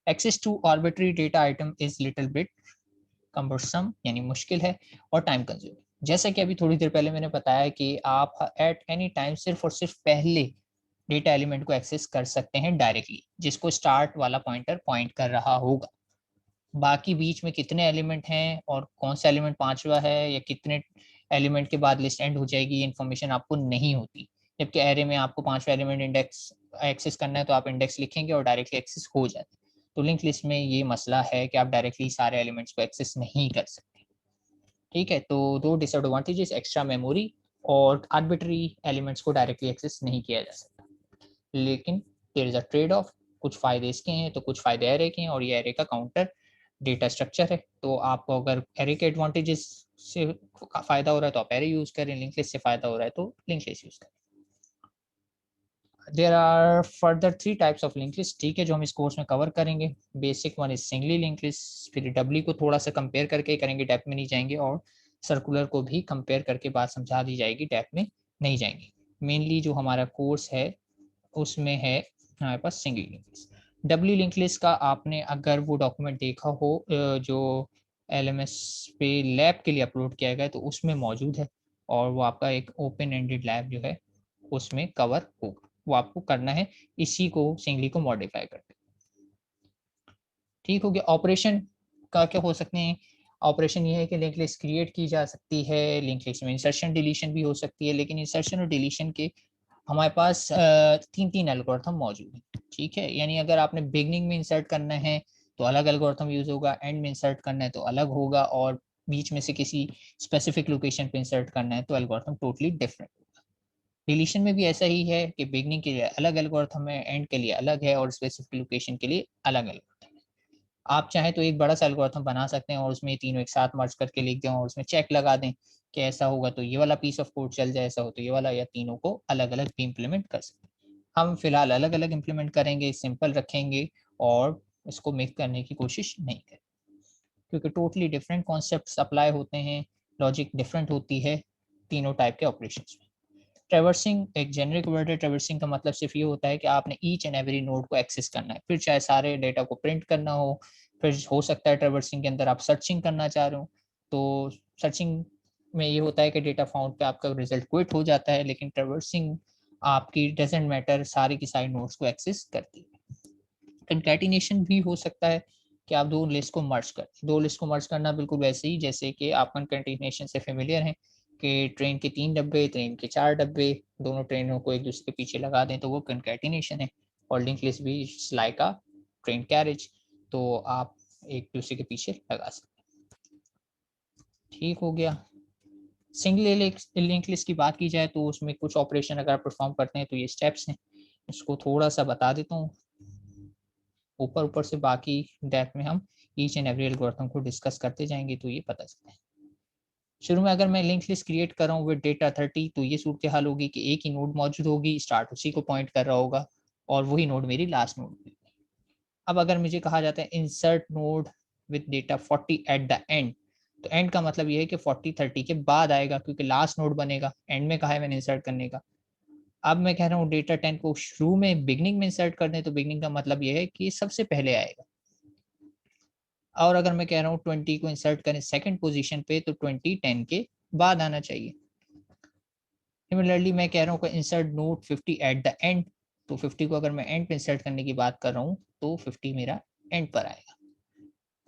Access to arbitrary data item is little bit cumbersome, यानी मुश्किल है और टाइम कंज्यूमिंग। जैसा कि अभी थोड़ी देर पहले मैंने बताया कि आप एट एनी टाइम सिर्फ और सिर्फ पहले डेटा एलिमेंट को एक्सेस कर सकते हैं डायरेक्टली, जिसको स्टार्ट वाला पॉइंटर पॉइंट कर रहा होगा। बाकी बीच में कितने एलिमेंट हैं और कौन सा एलिमेंट पांचवा है या कितने एलिमेंट के बाद लिस्ट एंड हो जाएगी, ये इन्फॉर्मेशन आपको नहीं होती। जबकि एरे में आपको पांचवा एलिमेंट इंडेक्स एक्सेस करना है तो आप इंडेक्स लिखेंगे और डायरेक्टली एक्सेस हो जाता है। तो लिंक लिस्ट में ये मसला है कि आप डायरेक्टली सारे एलिमेंट्स को एक्सेस नहीं कर सकते, ठीक है। तो दो डिसएडवांटेजेस, एक्स्ट्रा मेमोरी और आर्बिट्री एलिमेंट्स को डायरेक्टली एक्सेस नहीं किया जा सकता। लेकिन there is a trade off, कुछ फायदे इसके हैं तो कुछ फायदे एरे के हैं, और ये एरे का काउंटर डेटा स्ट्रक्चर है। तो आपको अगर एरे के एडवांटेजेस से फायदा हो रहा है तो आप एरे यूज करें, लिंक लिस्ट से फायदा हो रहा है तो लिंक लिस्ट यूज करें। There are further 3 types of link list, ठीक है, जो हम इस कोर्स में कवर करेंगे। Basic one is singly link list, फिर डबली को थोड़ा सा कंपेयर करके करेंगे, डेप्थ में नहीं जाएंगे, और सर्कुलर को भी कंपेयर करके बात समझा दी जाएगी, डेप्थ में नहीं जाएंगे। मेनली जो हमारा कोर्स है उसमें है हमारे पास single link list. W link list का आपने अगर वो डॉक्यूमेंट देखा हो जो एलएमएस पे लैब के लिए अपलोड किया गया है तो उसमें मौजूद है, और वो आपका एक ओपन एंडेड लैब जो है उसमें कवर होगा। वो आपको करना है इसी को सिंगली को मॉडिफाई करके, ठीक हो गया। ऑपरेशन का क्या हो सकते हैं? ऑपरेशन ये है कि लिंक लिस्ट क्रिएट की जा सकती है, लिंक लिस्ट में इंसर्शन डिलीशन भी हो सकती है, लेकिन इंसर्शन और डिलीशन के हमारे पास 3 एल्गोरिथम मौजूद है, ठीक है। यानी अगर आपने बिगनिंग में इंसर्ट करना है तो अलग एल्गोरिथम यूज होगा, एंड में इंसर्ट करना है तो अलग होगा, और बीच में से किसी स्पेसिफिक लोकेशन पे इंसर्ट करना है तो एल्गोरिथम टोटली डिफरेंट होगा। डिलीशन में भी ऐसा ही है कि बिगनिंग के लिए अलग एल्गोरिथम है, एंड के लिए अलग है, और स्पेसिफिक लोकेशन के लिए अलग एल्गोरिथम है। आप चाहें तो एक बड़ा सा एल्गोरिथम बना सकते हैं और उसमें तीनों एक साथ मर्ज करके लिख दें और उसमें चेक लगा दें कि ऐसा होगा तो ये वाला पीस ऑफ कोड चल जाए, ऐसा हो तो ये वाला, या तीनों को अलग अलग भी इंप्लीमेंट कर सकते हैं। हम फिलहाल अलग अलग इंप्लीमेंट करेंगे, सिंपल रखेंगे, और इसको मिक्स करने की कोशिश नहीं करें, क्योंकि टोटली डिफरेंट कॉन्सेप्ट अप्लाई होते हैं, लॉजिक डिफरेंट होती है तीनों टाइप के ऑपरेशंस में। ट्रैवर्सिंग एक जेनरिक वर्ड है। ट्रैवर्सिंग का मतलब सिर्फ ये होता है कि आपने ईच एंड एवरी नोड को एक्सेस करना है, फिर चाहे सारे डेटा को प्रिंट करना हो, फिर हो सकता है ट्रैवर्सिंग के अंदर आप सर्चिंग करना चाह रहे हो, तो सर्चिंग में ये होता है कि डेटा फाउंड पे आपका रिजल्ट क्विट हो जाता है, लेकिन ट्रैवर्सिंग आपकी डजेंट मैटर, सारी की सारी नोड्स को एक्सेस करती है। कंकैटिनेशन भी हो सकता है कि आप दो लिस्ट को मर्ज कर, दो लिस्ट को मर्ज करना बिल्कुल वैसे ही जैसे कि आप कंकैटिनेशन से फेमिलियर हैं कि ट्रेन के 3 डब्बे, ट्रेन के 4 डब्बे, दोनों ट्रेनों को एक दूसरे के पीछे लगा दें तो वो कंकैटिनेशन है। और लिंक लिस्ट भी लाइक अ ट्रेन कैरेज, तो आप एक दूसरे के पीछे लगा सकते हैं, ठीक हो गया। सिंगल लिंक लिस्ट की बात की जाए तो उसमें कुछ ऑपरेशन अगर आप परफॉर्म करते हैं तो ये स्टेप्स हैं, इसको थोड़ा सा बता देता हूँ ऊपर ऊपर से, बाकी डेप्थ में हम ईच एंड एवरी एल्गोरिथम को डिस्कस करते जाएंगे तो ये पता चलता है। शुरू में अगर मैं लिंक लिस्ट क्रिएट कर रहा हूँ विद डेटा 30 तो ये सूरत हाल होगी कि एक ही नोड मौजूद होगी, स्टार्ट उसी को पॉइंट कर रहा होगा, और वही नोड मेरी लास्ट नोड होगी। अब अगर मुझे कहा जाता है insert node with data 40 at the end, तो एंड का मतलब ये है कि 40 30 के बाद आएगा, क्योंकि लास्ट नोड बनेगा, एंड में कहा है मैंने इंसर्ट करने का। अब मैं कह रहा हूँ डेटा 10 को शुरू में बिगनिंग में इंसर्ट कर दें, तो बिगनिंग का मतलब ये है कि सबसे पहले आएगा। और अगर मैं कह रहा हूँ 20 को इंसर्ट करें सेकंड पोजीशन पे, तो 20 10 के बाद आना चाहिए। सिमिलरली मैं कह रहा हूँ insert note 50 at the end, तो 50 को अगर मैं एंड पे इंसर्ट करने की बात कर रहा हूँ तो 50 मेरा एंड पर आएगा।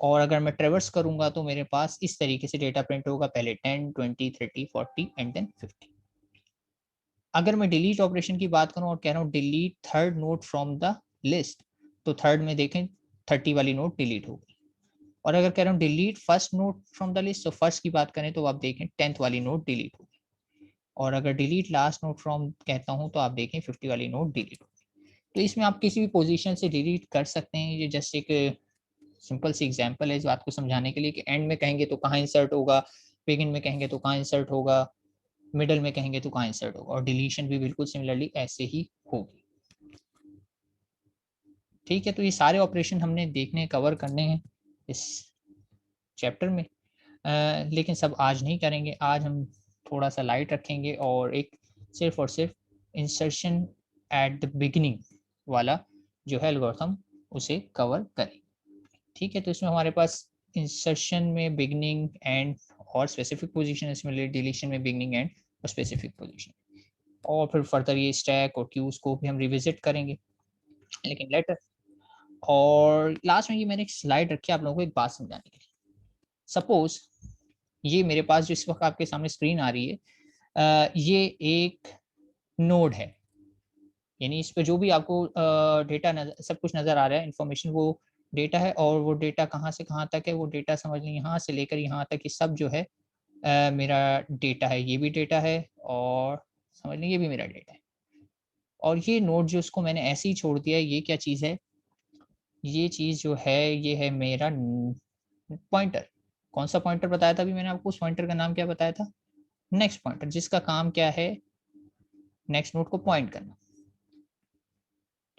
और अगर मैं ट्रेवर्स करूंगा तो मेरे पास इस तरीके से डेटा प्रिंट होगा, पहले 10 20 30 40 एंड देन 50। अगर मैं डिलीट ऑपरेशन की बात करूं और कह रहा हूँ delete third note from the list, तो थर्ड में देखें 30 वाली नोट डिलीट होगी। और अगर कह रहा हूँ delete first note from the list, तो फर्स्ट की बात करें तो आप देखें 10th वाली नोट डिलीट होगी। और अगर डिलीट लास्ट नोट फ्रॉम कहता हूँ तो आप देखें 50 वाली नोट डिलीट होगी। तो इसमें आप किसी भी पोजीशन से डिलीट कर सकते हैं। ये जस्ट एक सिंपल सी एग्जांपल है इस बात को समझाने के लिए कि एंड में कहेंगे तो कहाँ इंसर्ट होगा, बिगिन में कहेंगे तो कहाँ इंसर्ट होगा, मिडल में कहेंगे तो कहाँ इंसर्ट होगा, और डिलीशन भी बिल्कुल सिमिलरली ऐसे ही होगी। ठीक है, तो ये सारे ऑपरेशन हमने देखने कवर करने हैं इस चैप्टर में, लेकिन सब आज नहीं करेंगे। आज हम थोड़ा सा लाइट रखेंगे और एक सिर्फ और सिर्फ इंसर्शन एट द बिगिनिंग वाला जो है एल्गोरिथम उसे कवर करें। ठीक है, तो इसमें हमारे पास इंसर्शन में बिगिनिंग एंड और स्पेसिफिक पोजीशन, इसमें डिलीशन में बिगिनिंग एंड और स्पेसिफिक पोजीशन, और फिर फर्दर ये स्टैक और क्यूज को भी हम रिविजिट करेंगे लेकिन लेटर। और लास्ट में ये मैंने एक स्लाइड रखी है आप लोगों को एक बात समझाने के लिए। सपोज ये मेरे पास जो इस वक्त आपके सामने स्क्रीन आ रही है, ये एक नोड है, यानी इस पे जो भी आपको डेटा सब कुछ नजर आ रहा है, इंफॉर्मेशन वो डेटा है, और वो डेटा कहाँ से कहाँ तक है, वो डेटा समझ लें यहाँ से लेकर यहाँ तक, ये सब जो है मेरा डेटा है, ये भी डेटा है, और समझ लें ये भी मेरा डेटा है। और ये नोड जो उसको मैंने ऐसे ही छोड़ दिया है, ये क्या चीज़ है, ये चीज़ जो है ये है मेरा पॉइंटर। कौन सा पॉइंटर बताया था अभी मैंने आपको, उस पॉइंटर का नाम क्या बताया था, नेक्स्ट पॉइंटर, जिसका काम क्या है, नेक्स्ट नोड को पॉइंट करना।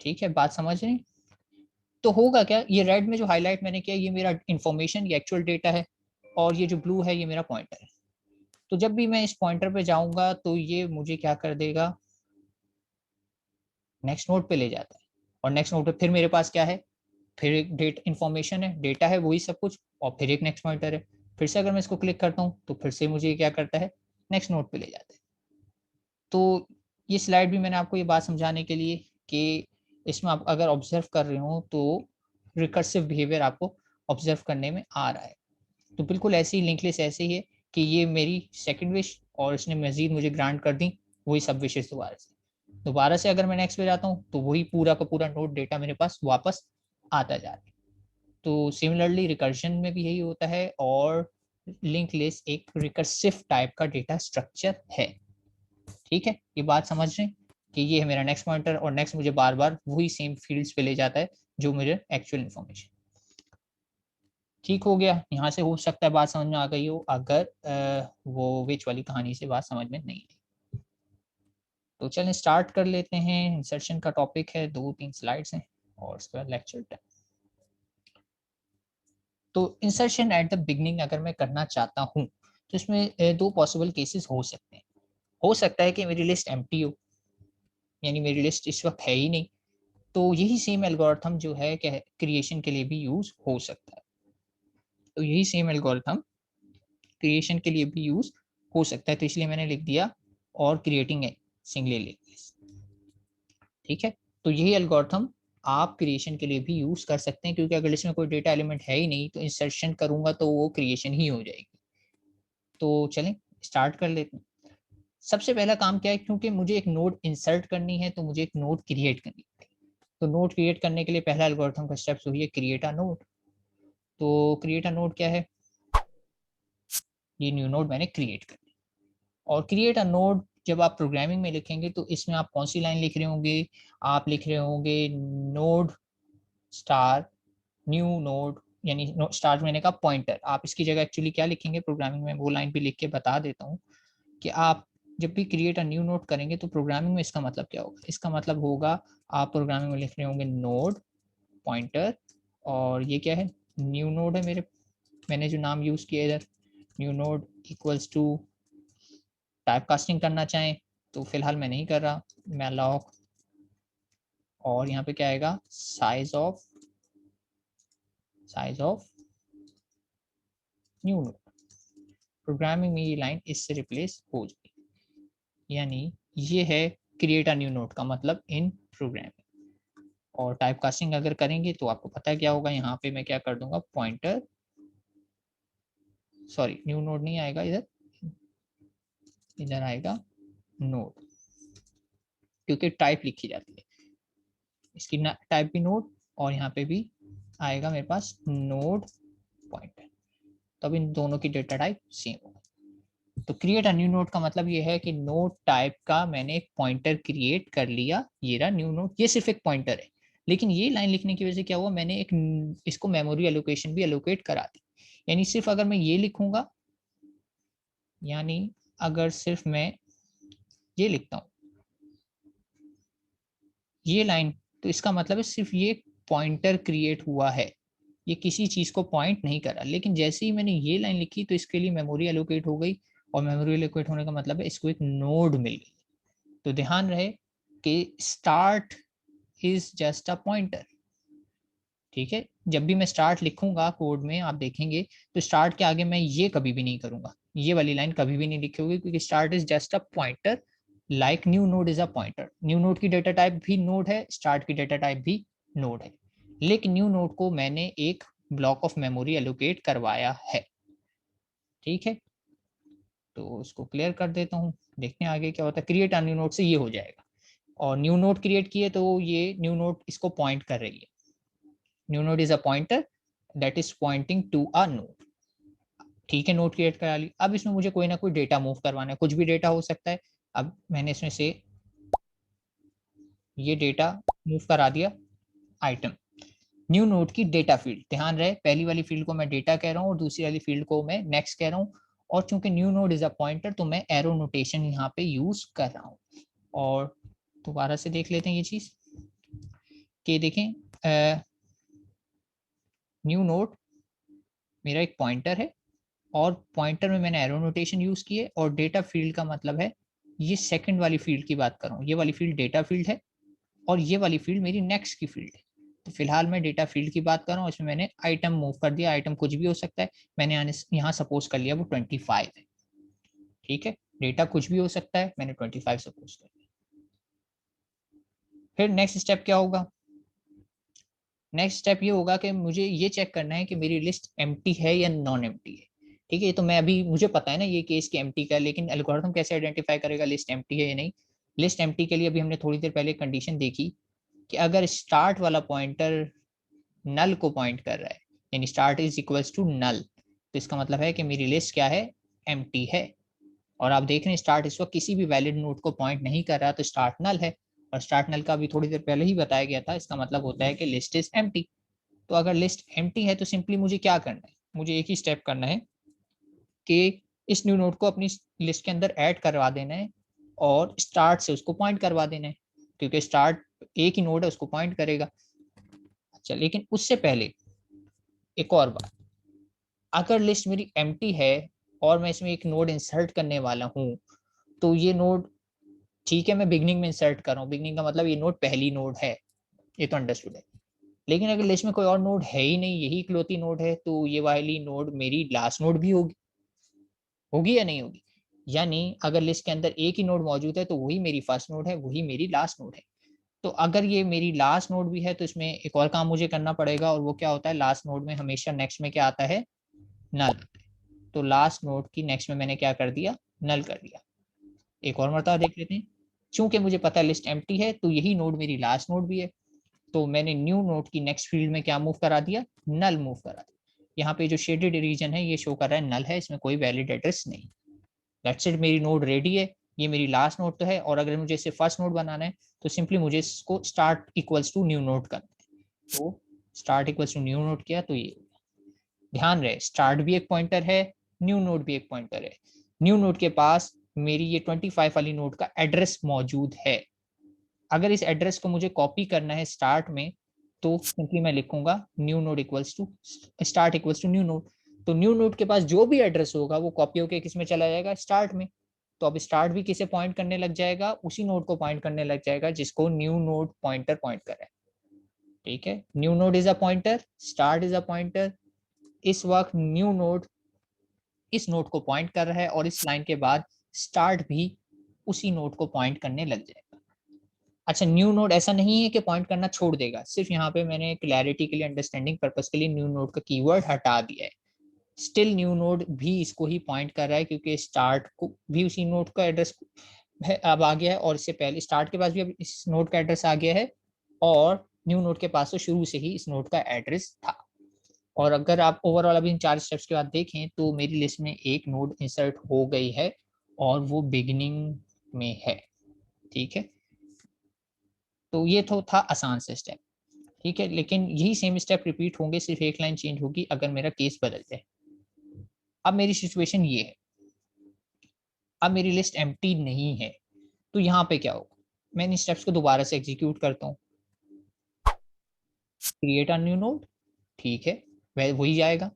ठीक है, बात समझ रहे हैं। तो होगा क्या, ये रेड में जो हाईलाइट मैंने किया ये मेरा इंफॉर्मेशन, ये एक्चुअल डेटा है, और ये जो ब्लू है ये मेरा पॉइंटर है। तो जब भी मैं इस पॉइंटर पे जाऊंगा तो ये मुझे क्या कर देगा, नेक्स्ट नोड पे ले जाता है, और नेक्स्ट नोड पे फिर मेरे पास क्या है, फिर एक डेट इंफॉर्मेशन है, डेटा है वही सब कुछ, और फिर एक नेक्स्ट पॉइंटर है। फिर से अगर मैं इसको क्लिक करता हूँ तो फिर से मुझे क्या करता है, नेक्स्ट नोड पे ले जाता है। तो ये स्लाइड भी मैंने आपको ये बात समझाने के लिए कि इसमें आप अगर ऑब्जर्व कर रहे हो तो रिकर्सिव बिहेवियर आपको ऑब्जर्व करने में आ रहा है। तो बिल्कुल ऐसे ही लिंक लिस्ट ऐसे ही है कि ये मेरी सेकंड विश, और इसने मजीद मुझे ग्रांट कर दी वही सब विशेष दोबारा से अगर मैं नेक्स्ट पे जाता हूँ तो वही पूरा का पूरा नोट डेटा मेरे पास वापस आता जा रहा है। तो सिमिलरली रिकर्जन में भी यही होता है, और लिंक लिस्ट एक रिकर्सिव टाइप का डेटा स्ट्रक्चर है। ठीक है, ये बात समझ रहे हैं कि ये है मेरा नेक्स्ट पॉइंटर, और नेक्स्ट मुझे बार बार वही सेम फील्ड्स पे ले जाता है जो मेरे एक्चुअल इन्फॉर्मेशन। ठीक हो गया, यहाँ से हो सकता है बात समझ में आ गई हो, अगर वो विच वाली कहानी से बात समझ में नहीं आई। तो चलें स्टार्ट कर लेते हैं। इंसर्शन का टॉपिक है, 2-3 स्लाइड्स हैं और उसके बाद लेक्चर टाइम। तो इंसर्शन एट द बिगनिंग अगर मैं करना चाहता हूँ तो इसमें दो पॉसिबल केसेस हो सकते हैं। हो सकता है कि मेरी लिस्ट एम्प्टी हो, यानी मेरी लिस्ट इस वक्त है ही नहीं, तो यही सेम एल्गोरिथम जो है क्रिएशन के लिए भी यूज हो सकता है। तो यही सेम एल्गोरिथम क्रिएशन के लिए भी यूज हो सकता है, तो इसलिए मैंने लिख दिया और क्रिएटिंग है सिंगल लिस्ट। ठीक है, तो यही एल्गोरिथम आप क्रिएशन के लिए भी यूज कर सकते हैं, क्योंकि अगर लिस्ट में कोई डेटा एलिमेंट है ही नहीं तो इंसर्शन करूंगा तो वो क्रिएशन ही हो जाएगी। तो चलें स्टार्ट कर लेते हैं। सबसे पहला काम क्या है, क्योंकि मुझे एक नोड इंसर्ट करनी है तो मुझे एक नोड क्रिएट करनी है। तो नोड क्रिएट करने के लिए पहला एल्गोरिथम का स्टेप्स वही है, क्रिएट अ नोड। तो क्रिएट अ नोड क्या है, ये न्यू नोड मैंने क्रिएट कर दी। और क्रिएट अ नोड जब आप प्रोग्रामिंग में लिखेंगे तो इसमें आप कौन सी लाइन लिख रहे होंगे, आप लिख रहे होंगे नोड स्टार न्यू नोड, यानी स्टार मैंने कहा पॉइंटर। आप इसकी जगह एक्चुअली क्या लिखेंगे प्रोग्रामिंग में, वो लाइन भी लिख के बता देता हूँ कि आप जब भी क्रिएट अ न्यू नोड करेंगे तो प्रोग्रामिंग में इसका मतलब क्या होगा। इसका मतलब होगा आप प्रोग्रामिंग में लिख रहे होंगे नोड पॉइंटर, और ये क्या है, न्यू नोड है मेरे, मैंने जो नाम यूज किया इधर new node equals to, type casting करना चाहें तो फिलहाल मैं नहीं कर रहा, मैं लॉक, और यहाँ पे क्या आएगा size of new node. Programming में ये लाइन इससे रिप्लेस हो जाएगी, यानी ये है क्रिएट अ न्यू नोड का मतलब इन प्रोग्रामिंग। और टाइप कास्टिंग अगर करेंगे तो आपको पता है क्या होगा, यहाँ पे मैं क्या कर दूंगा पॉइंटर, सॉरी न्यू नोड नहीं आएगा इधर, इधर आएगा नोड, क्योंकि टाइप लिखी जाती है इसकी टाइप भी नोड, और यहाँ पे भी आएगा मेरे पास नोड पॉइंटर। तो अब इन दोनों की डेटा टाइप सेम होगा। तो क्रिएट अ न्यू नोड का मतलब ये है कि नोड टाइप का मैंने एक पॉइंटर क्रिएट कर लिया, ये रहा न्यू नोड, ये सिर्फ एक पॉइंटर है। लेकिन ये लाइन लिखने की वजह से क्या हुआ, मैंने एक इसको मेमोरी एलोकेशन भी एलोकेट करा दी। यानी सिर्फ अगर मैं ये लिखूंगा, यानी अगर सिर्फ मैं ये लिखता हूँ ये लाइन, तो इसका मतलब है सिर्फ ये पॉइंटर क्रिएट हुआ है, ये किसी चीज को पॉइंट नहीं करा। लेकिन जैसे ही मैंने ये लाइन लिखी तो इसके लिए मेमोरी एलोकेट हो गई, और मेमोरी एलोकेट होने का मतलब है इसको एक नोड मिल गई। तो ध्यान रहे कि start is just a pointer. ठीक है, जब भी मैं स्टार्ट लिखूंगा कोड में आप देखेंगे तो स्टार्ट के आगे मैं ये कभी भी नहीं करूंगा, ये वाली लाइन कभी भी नहीं लिखी होगी, क्योंकि start is just a pointer. Like new node is a pointer, new node की डेटा टाइप भी नोड है, स्टार्ट की डेटा टाइप भी नोड है। लेकिन न्यू नोड को मैंने एक ब्लॉक ऑफ मेमोरी एलोकेट करवाया है। ठीक है, तो उसको क्लियर कर देता हूँ, देखते हैं आगे क्या होता है। क्रिएट अ न्यू नोड से ये हो जाएगा, और न्यू नोड क्रिएट किए तो ये न्यू नोड इसको पॉइंट कर रही है। New node is a pointer that is pointing to a node. ठीक है, नोड क्रिएट करा ली। अब इसमें मुझे कोई ना कोई डेटा मूव करवाना है, कुछ भी डेटा हो सकता है। अब मैंने इसमें से ये डेटा मूव करा दिया, आइटम। न्यू नोड की डेटा फील्ड, ध्यान रहे पहली वाली फील्ड को मैं डेटा कह रहा हूँ और दूसरी वाली फील्ड को मैं नेक्स्ट कह रहा हूँ। और चूंकि new node is a pointer तो मैं एरो नोटेशन यहाँ पे यूज कर रहा हूँ। और दोबारा से देख लेते हैं ये चीज कि देखें, न्यू नोड मेरा एक पॉइंटर है, और पॉइंटर में मैंने एरो नोटेशन यूज की है, और डेटा फील्ड का मतलब है ये सेकंड वाली फील्ड की बात कर रहा हूँ। ये वाली फील्ड डेटा फील्ड है, और ये वाली फील्ड मेरी नेक्स्ट की फील्ड है। तो फिलहाल मैं डेटा फील्ड की बात कर रहा हूँ, इसमें मैंने आइटम मूव कर दिया। आइटम कुछ भी हो सकता है, मैंने यहाँ सपोज कर लिया वो 25 है। ठीक है, डेटा कुछ भी हो सकता है, मैंने 25 सपोज कर लिया। फिर नेक्स्ट स्टेप क्या होगा? नेक्स्ट स्टेप ये होगा कि मुझे ये चेक करना है कि मेरी लिस्ट एम्प्टी है या नॉन एम्प्टी है। ठीक है, तो मैं अभी मुझे पता है ना ये केस की एम्प्टी का है, लेकिन एल्गोरिथम कैसे आइडेंटिफाई करेगा लिस्ट एम्प्टी है या नहीं? लिस्ट एम्प्टी के लिए अभी हमने थोड़ी देर पहले कंडीशन देखी कि अगर स्टार्ट वाला पॉइंटर नल को पॉइंट कर रहा है, यानी start is equals to null, तो इसका मतलब है कि मेरी लिस्ट क्या है? एम्प्टी है। और आप देख रहे हैं स्टार्ट इस वक्त किसी भी वैलिड नोड को पॉइंट नहीं कर रहा, तो स्टार्ट नल है। और स्टार्ट नल का अभी थोड़ी देर पहले ही बताया गया था, इसका मतलब होता है कि लिस्ट इज एम्प्टी। तो अगर लिस्ट एम्प्टी है तो सिंपली मुझे क्या करना है? मुझे एक ही स्टेप करना है कि इस न्यू नोड को अपनी लिस्ट के अंदर ऐड करवा देना है, और स्टार्ट से उसको पॉइंट करवा देना है, क्योंकि स्टार्ट एक ही नोड है उसको पॉइंट करेगा। अच्छा, लेकिन उससे पहले एक और बात, अगर लिस्ट मेरी एम्प्टी है और मैं इसमें एक नोड इंसर्ट करने वाला हूँ, तो ये नोड, ठीक है मैं बिगनिंग में इंसर्ट कर रहा हूँ, बिगनिंग का मतलब ये नोड पहली नोड है, ये तो अंडरस्टूड है। लेकिन अगर लिस्ट में कोई और नोड है ही नहीं, यही इकलौती नोड है, तो ये वाली नोड मेरी लास्ट नोड भी होगी, होगी या नहीं होगी? यानी अगर लिस्ट के अंदर एक ही नोड मौजूद है तो वही मेरी फर्स्ट नोड है, वही मेरी लास्ट नोड है। तो अगर ये मेरी लास्ट नोड भी है तो इसमें एक और काम मुझे करना पड़ेगा, और वो क्या होता है? लास्ट नोड में हमेशा नेक्स्ट में क्या आता है? नल। तो लास्ट नोड की नेक्स्ट में मैंने क्या कर दिया? नल कर दिया। एक और मरतबा देख लेते हैं। चूंकि मुझे पता है लिस्ट एम्प्टी है तो यही नोड मेरी लास्ट नोड भी है, तो मैंने न्यू नोड की नेक्स्ट फील्ड में क्या मूव करा दिया? नल मूव करा दिया। यहाँ पे जो शेडेड रीजन है ये शो कर रहा है नल है, इसमें कोई वैलिड एड्रेस नहीं। दैट्स इट, मेरी नोड रेडी है। ये मेरी लास्ट नोड तो है, और अगर मुझे इसे फर्स्ट नोड बनाना है तो सिंपली मुझे इसको start equals to new node करना है। तो start equals to new node किया तो ये। ध्यान रहे स्टार्ट भी एक पॉइंटर है, न्यू नोड भी एक पॉइंटर है। न्यू नोड के पास मेरी ये 25 वाली नोड का एड्रेस मौजूद है। अगर इस एड्रेस को मुझे कॉपी करना है स्टार्ट में, तो सिंपली मैं लिखूंगा new node equals to start equals to new node. तो न्यू नोड के पास जो भी एड्रेस होगा वो कॉपी होकर किस में चला जाएगा? स्टार्ट में। तो अब स्टार्ट भी किसे पॉइंट करने लग जाएगा? उसी नोड को पॉइंट करने लग जाएगा जिसको न्यू नोड पॉइंटर पॉइंट करे। ठीक है, new node is a pointer, start is a pointer. इस वक्त न्यू नोड इस नोड को पॉइंट कर रहा है, और इस लाइन के बाद स्टार्ट भी उसी नोड को पॉइंट करने लग जाएगा। अच्छा, न्यू नोड ऐसा नहीं है कि पॉइंट करना छोड़ देगा, सिर्फ यहाँ पे मैंने क्लैरिटी के लिए, अंडरस्टैंडिंग पर्पस के लिए न्यू नोड का कीवर्ड हटा दिया है। स्टिल न्यू नोड भी इसको ही पॉइंट कर रहा है, क्योंकि स्टार्ट को भी उसी नोड का एड्रेस है अब आ गया है, और इससे पहले स्टार्ट के पास भी अब इस नोड का एड्रेस आ गया है, और न्यू नोड के पास तो शुरू से ही इस नोड का एड्रेस था। और अगर आप ओवरऑल अभी इन 4 स्टेप्स के बाद देखें तो मेरी लिस्ट में एक नोड इंसर्ट हो गई है, और वो बिगिनिंग में है। ठीक है, तो ये तो था आसान से स्टेप। ठीक है, लेकिन यही सेम स्टेप रिपीट होंगे, सिर्फ एक लाइन चेंज होगी अगर मेरा केस बदल जाए। अब मेरी सिचुएशन ये है अब मेरी लिस्ट एम्प्टी नहीं है, तो यहाँ पे क्या होगा, मैं इन स्टेप्स को दोबारा से एग्जीक्यूट करता हूँ, क्रिएट अ न्यू नोड, ठीक है, वह वही जाएगा,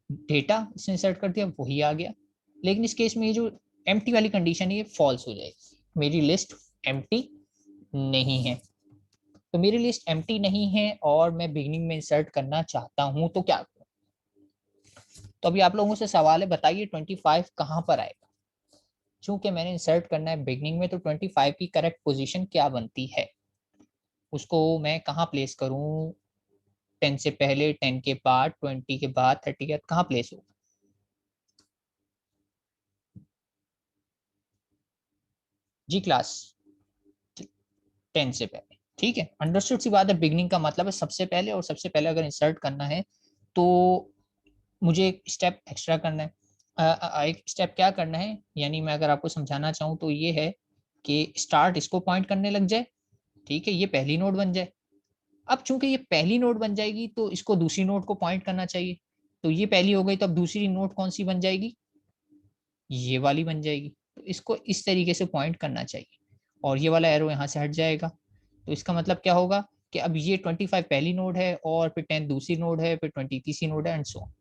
डेटा इसने इंसर्ट कर दिया, वही आ गया। लेकिन इस केस में ये जो एम्प्टी वाली कंडीशन है ये फॉल्स हो जाएगी, मेरी लिस्ट एम्प्टी नहीं है। तो मेरी लिस्ट एम्प्टी नहीं है और मैं बिगिनिंग में इंसर्ट करना चाहता हूं, तो क्या करूं? तो अभी आप लोगों से सवाल है, बताइए 25 कहाँ पर आएगा? चूंकि मैंने इंसर्ट करना है बिगिनिंग में, तो 25 की करेक्ट पोजीशन क्या बनती है, उसको मैं कहाँ प्लेस करूं? 10 से पहले, 10 के बाद, 20 के बाद, 30 के बाद, कहाँ प्लेस होगा? जी क्लास, 10 से पहले, ठीक है, अंडरस्टूड सी बात है। बिगनिंग का मतलब है सबसे पहले, और सबसे पहले अगर इंसर्ट करना है तो मुझे एक स्टेप एक्स्ट्रा करना है। एक स्टेप क्या करना है, यानी मैं अगर आपको समझाना चाहूँ तो ये है कि स्टार्ट इसको पॉइंट करने लग जाए, ठीक है, ये पहली नोड बन जाए। अब चूंकि ये पहली नोड बन जाएगी तो इसको दूसरी नोड को पॉइंट करना चाहिए, तो ये पहली हो गई, तो अब दूसरी नोड कौन सी बन जाएगी? ये वाली बन जाएगी। तो इसको इस तरीके से पॉइंट करना चाहिए, और ये वाला एरो यहाँ से हट जाएगा। तो इसका मतलब क्या होगा कि अब ये 25 पहली नोड है, और फिर 10 दूसरी नोड है, फिर 20 तीसरी नोड है, एंड सो।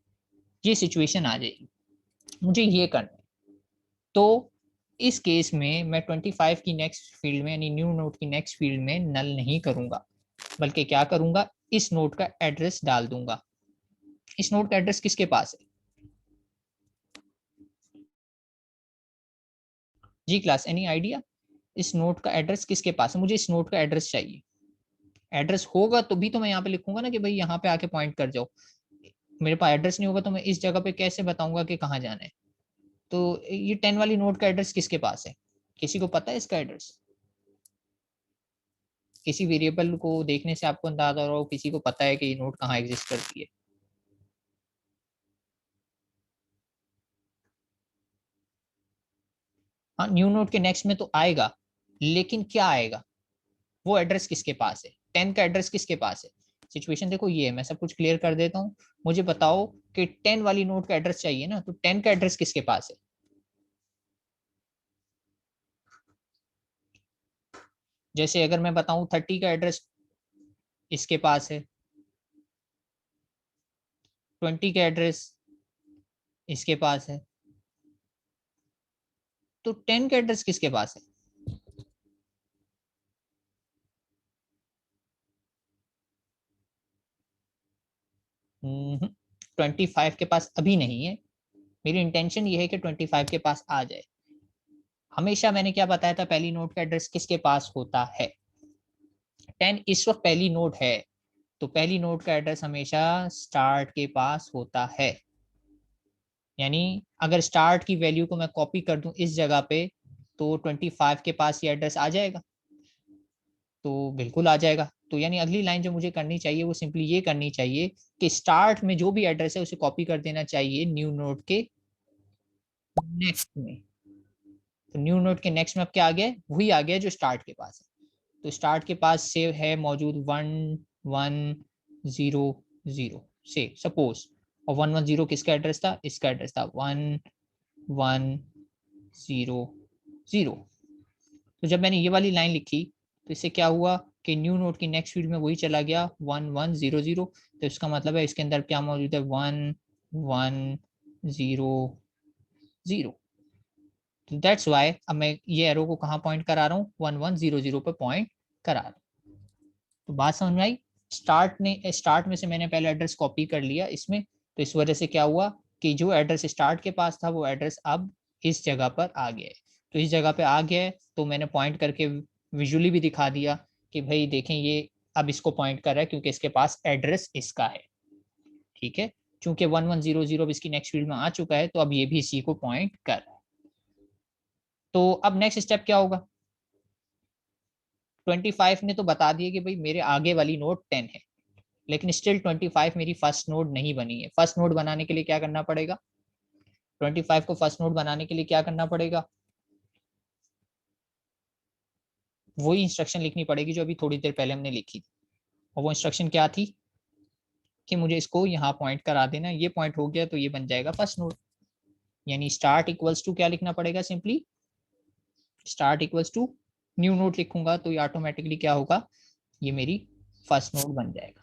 ये सिचुएशन आ जाएगी, मुझे ये करना है। तो इस केस में मैं 25 की नेक्स्ट फील्ड में, यानी न्यू नोड की नेक्स्ट फील्ड में नल नहीं करूंगा, बल्कि क्या करूंगा, इस नोड का एड्रेस डाल दूंगा। इस नोड का एड्रेस किसके पास है? जी क्लास, एनी आइडिया? इस नोड का एड्रेस किसके पास है? मुझे इस नोड का एड्रेस चाहिए। एड्रेस होगा तो भी तो मैं यहाँ पे लिखूंगा ना कि भाई यहाँ पे आके पॉइंट कर जाओ। मेरे पास एड्रेस नहीं होगा तो मैं इस जगह पे कैसे बताऊंगा कि कहाँ जाना है? तो ये 10 वाली नोड का एड्रेस किसके पास है? किसी को पता है इसका एड्रेस? किसी वेरिएबल को देखने से आपको अंदाजा हो रहा हो, किसी को पता है कि ये नोड कहाँ एग्जिस्ट करती है? हाँ, न्यू नोड के नेक्स्ट में तो आएगा, लेकिन क्या आएगा, वो एड्रेस किसके पास है? 10 का एड्रेस किसके पास है? सिचुएशन देखो ये है, मैं सब कुछ क्लियर कर देता हूँ। मुझे बताओ कि 10 वाली नोड का एड्रेस चाहिए ना, तो 10 का एड्रेस किसके पास है? जैसे अगर मैं बताऊं 30 का एड्रेस इसके पास है, 20 का एड्रेस इसके पास है, तो 10 का एड्रेस किसके पास है? 25 के पास अभी नहीं है। मेरी इंटेंशन ये है कि 25 के पास आ जाए। हमेशा मैंने क्या बताया था, पहली नोड का एड्रेस किसके पास होता है? 10 इस वक्त पहली नोड है, तो पहली नोड का एड्रेस हमेशा स्टार्ट के पास होता है। यानी अगर स्टार्ट की वैल्यू को मैं कॉपी कर दूं इस जगह पे, तो 25 के पास ये एड्रेस आ जाएगा। तो बिल्कुल आ जाएगा। तो यानी अगली लाइन जो मुझे करनी चाहिए वो सिंपली ये करनी चाहिए कि स्टार्ट में जो भी एड्रेस है उसे कॉपी कर देना चाहिए न्यू नोड के नेक्स्ट में। तो न्यू नोड के नेक्स्ट में अब क्या आ गया, वही आ गया जो स्टार्ट के पास है। तो स्टार्ट के पास से है मौजूद 1100 से सपोज, और 110 किसका एड्रेस था? इसका एड्रेस था 1100। तो जब मैंने ये वाली लाइन लिखी तो इससे क्या हुआ कि न्यू नोड की नेक्स्ट फील्ड में वही चला गया 1100। तो इसका मतलब है इसके अंदर क्या मौजूद है, 1100। तो दैट्स वाई अब मैं ये एरो को कहाँ पॉइंट करा रहा हूँ, 1100 पे पॉइंट करा रहा हूँ। तो बात समझ में आई? स्टार्ट में से मैंने पहले एड्रेस कॉपी कर लिया इसमें, तो इस वजह से क्या हुआ कि जो एड्रेस स्टार्ट के पास था वो एड्रेस अब इस जगह पर आ गया है। तो इस जगह पे आ गया है, तो मैंने पॉइंट करके विजुअली भी दिखा दिया कि भाई देखें ये अब इसको पॉइंट कर रहा है क्योंकि इसके पास एड्रेस इसका है, ठीक है। चूंकि 1100 इसकी नेक्स्ट फील्ड में आ चुका है, तो अब ये भी इसी को पॉइंट कर रहा है। तो अब नेक्स्ट स्टेप क्या होगा? 25 ने तो बता दिया कि भाई मेरे आगे वाली नोड 10 है, लेकिन स्टिल 25 मेरी फर्स्ट नोड नहीं बनी है। फर्स्ट नोड बनाने के लिए क्या करना पड़ेगा? 25 को फर्स्ट नोड बनाने के लिए क्या करना पड़ेगा? वही इंस्ट्रक्शन लिखनी पड़ेगी जो अभी थोड़ी देर पहले हमने लिखी थी। और वो इंस्ट्रक्शन क्या थी कि मुझे इसको यहाँ पॉइंट करा देना, ये पॉइंट हो गया तो ये बन जाएगा फर्स्ट नोड। यानी स्टार्ट इक्वल्स टू क्या लिखना पड़ेगा, simply start equals to new node लिखूंगा तो ये ऑटोमेटिकली क्या होगा, ये मेरी फर्स्ट नोड बन जाएगा।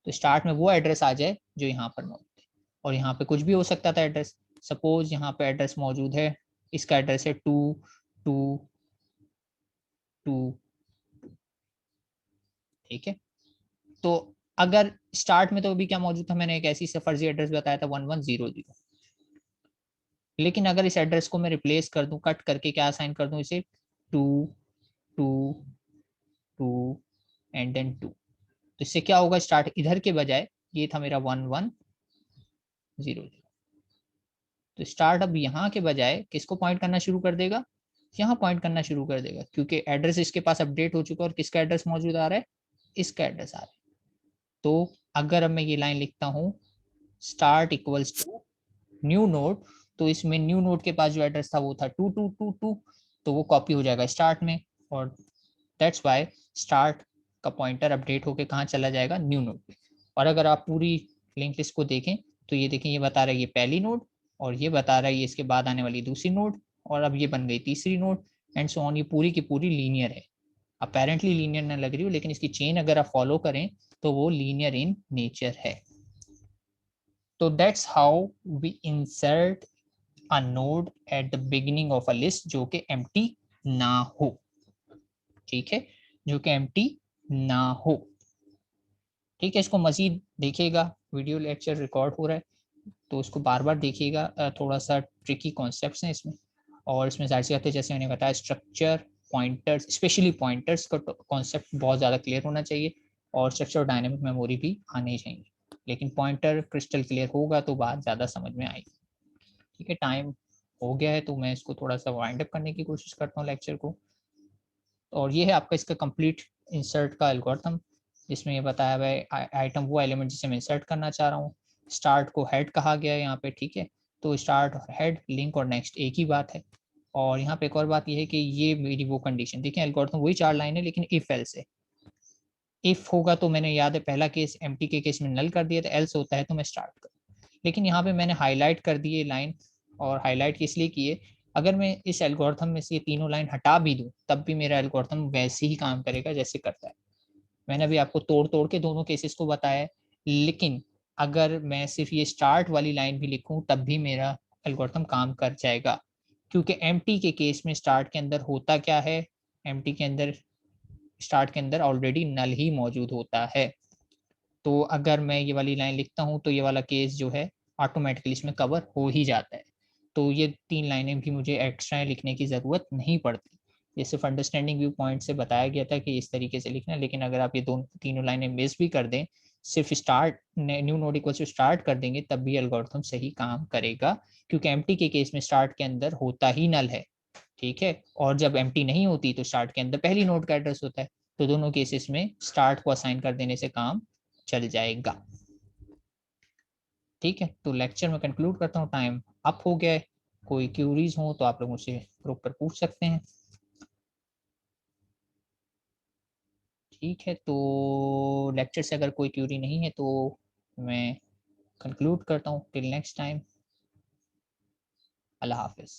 तो स्टार्ट में वो एड्रेस आ जाए जो यहाँ पर मौजूद है, और यहाँ पे कुछ भी हो सकता था एड्रेस। सपोज यहाँ पे एड्रेस मौजूद है, इसका एड्रेस है 2 2 2, ठीक है। तो अगर स्टार्ट में तो अभी क्या मौजूद था, मैंने एक ऐसी फर्जी एड्रेस बताया था 1100, लेकिन अगर इस एड्रेस को मैं रिप्लेस कर दूं, कट करके क्या असाइन कर दूं इसे, 2 2 2 एंड देन 2, तो इससे क्या होगा, स्टार्ट इधर के बजाय ये था मेरा 1100, तो स्टार्ट अब यहाँ के बजाय किसको पॉइंट करना शुरू कर देगा, यहाँ पॉइंट करना शुरू कर देगा, क्योंकि एड्रेस इसके पास अपडेट हो चुका है और किसका एड्रेस मौजूद आ रहा है, इसका एड्रेस आ रहा है। तो अगर अब मैं ये लाइन लिखता हूँ start equals to new node, तो इसमें न्यू नोड के पास जो एड्रेस था वो था 2222, तो वो कॉपी हो जाएगा स्टार्ट में, और दैट्स वाई स्टार्ट का पॉइंटर अपडेट होके कहाँ चला जाएगा, न्यू नोड पे। और अगर आप पूरी लिंक लिस्ट को देखें तो ये देखें, ये बता रहा है ये पहली नोड, और ये बता रहा है ये इसके बाद आने वाली दूसरी नोड, और अब ये बन गई तीसरी नोड, एंड सो ऑन। ये पूरी की पूरी लीनियर है, अपेरेंटली लीनियर न लग रही हो, लेकिन इसकी चेन अगर आप फॉलो करें तो वो लीनियर इन नेचर है। तो that's how we insert a node at the beginning of a list जो कि एम्प्टी ना हो, ठीक है, जो कि एम्प्टी ना हो, ठीक है। इसको मजीद देखिएगा, वीडियो लेक्चर रिकॉर्ड हो रहा है तो उसको बार बार देखिएगा, थोड़ा सा ट्रिकी कॉन्सेप्ट्स हैं इसमें, और इसमें जाहिर सी बात है जैसे मैंने बताया स्ट्रक्चर, पॉइंटर्स, स्पेशली पॉइंटर्स का कॉन्सेप्ट बहुत ज़्यादा क्लियर होना चाहिए, और स्ट्रक्चर और डायनेमिक मेमोरी भी आने चाहिए, लेकिन पॉइंटर क्रिस्टल क्लियर होगा तो बात ज़्यादा समझ में आएगी, ठीक है। टाइम हो गया है तो मैं इसको थोड़ा सा वाइंड अप करने की कोशिश करता हूँ लेक्चर को, और ये है आपका इसका कंप्लीट इंसर्ट का एल्गोरिथम, जिसमें ये बताया हुआ है आइटम वो एलिमेंट जिसे मैं इंसर्ट करना चाह रहा हूँ। स्टार्ट को हेड कहा गया है यहाँ पे, ठीक है, तो स्टार्ट और हेड, लिंक और नेक्स्ट एक ही बात है। और यहाँ पे एक और बात ये है कि ये मेरी वो कंडीशन, देखिए एल्गोरिथम वही 4 लाइन है लेकिन इफ एल्स है। इफ होगा तो मैंने याद है पहला केस एम्प्टी के केस में नल कर दिया था, एल्स होता है तो मैं स्टार्ट कर, लेकिन यहाँ पे मैंने हाईलाइट कर दिए लाइन, और हाईलाइट किस लिए किए, अगर मैं इस एल्गोरिथम में से ये तीनों लाइन हटा भी दूं तब भी मेरा एल्गोरिथम वैसे ही काम करेगा जैसे करता है। मैंने अभी आपको तोड़ तोड़ के दोनों केसेस को बताया है, लेकिन अगर मैं सिर्फ ये स्टार्ट वाली लाइन भी लिखूं तब भी मेरा एल्गोरिथम काम कर जाएगा, क्योंकि एम्प्टी के केस में स्टार्ट के अंदर होता क्या है, एम्प्टी के अंदर, स्टार्ट के अंदर ऑलरेडी नल ही मौजूद होता है। तो अगर मैं ये वाली लाइन लिखता हूँ तो ये वाला केस जो है ऑटोमेटिकली इसमें कवर हो ही जाता है, तो ये 3 लाइनें भी मुझे एक्स्ट्रा लिखने की ज़रूरत नहीं पड़ती। ये सिर्फ अंडरस्टैंडिंग व्यू पॉइंट से बताया गया था कि इस तरीके से लिखना है, लेकिन अगर आप ये दोनों तीनों लाइनें मिस भी कर दें, सिर्फ start new node equal to start कर देंगे तब भी एल्गोरिथम सही काम करेगा, क्योंकि एम्प्टी के केस में स्टार्ट के अंदर होता ही नल है, ठीक है, और जब एम्प्टी नहीं होती तो स्टार्ट के अंदर पहली नोड का एड्रेस होता है, तो दोनों केसेस में स्टार्ट को असाइन कर देने से काम चल जाएगा, ठीक है। तो लेक्चर में कंक्लूड करता हूँ, टाइम अप हो गया है, कोई क्यूरीज हो तो आप लोग मुझसे ग्रुप पर पूछ सकते हैं, ठीक है। तो लेक्चर से अगर कोई क्यूरी नहीं है तो मैं कंक्लूड करता हूँ, टिल नेक्स्ट टाइम, अल्लाह हाफिज।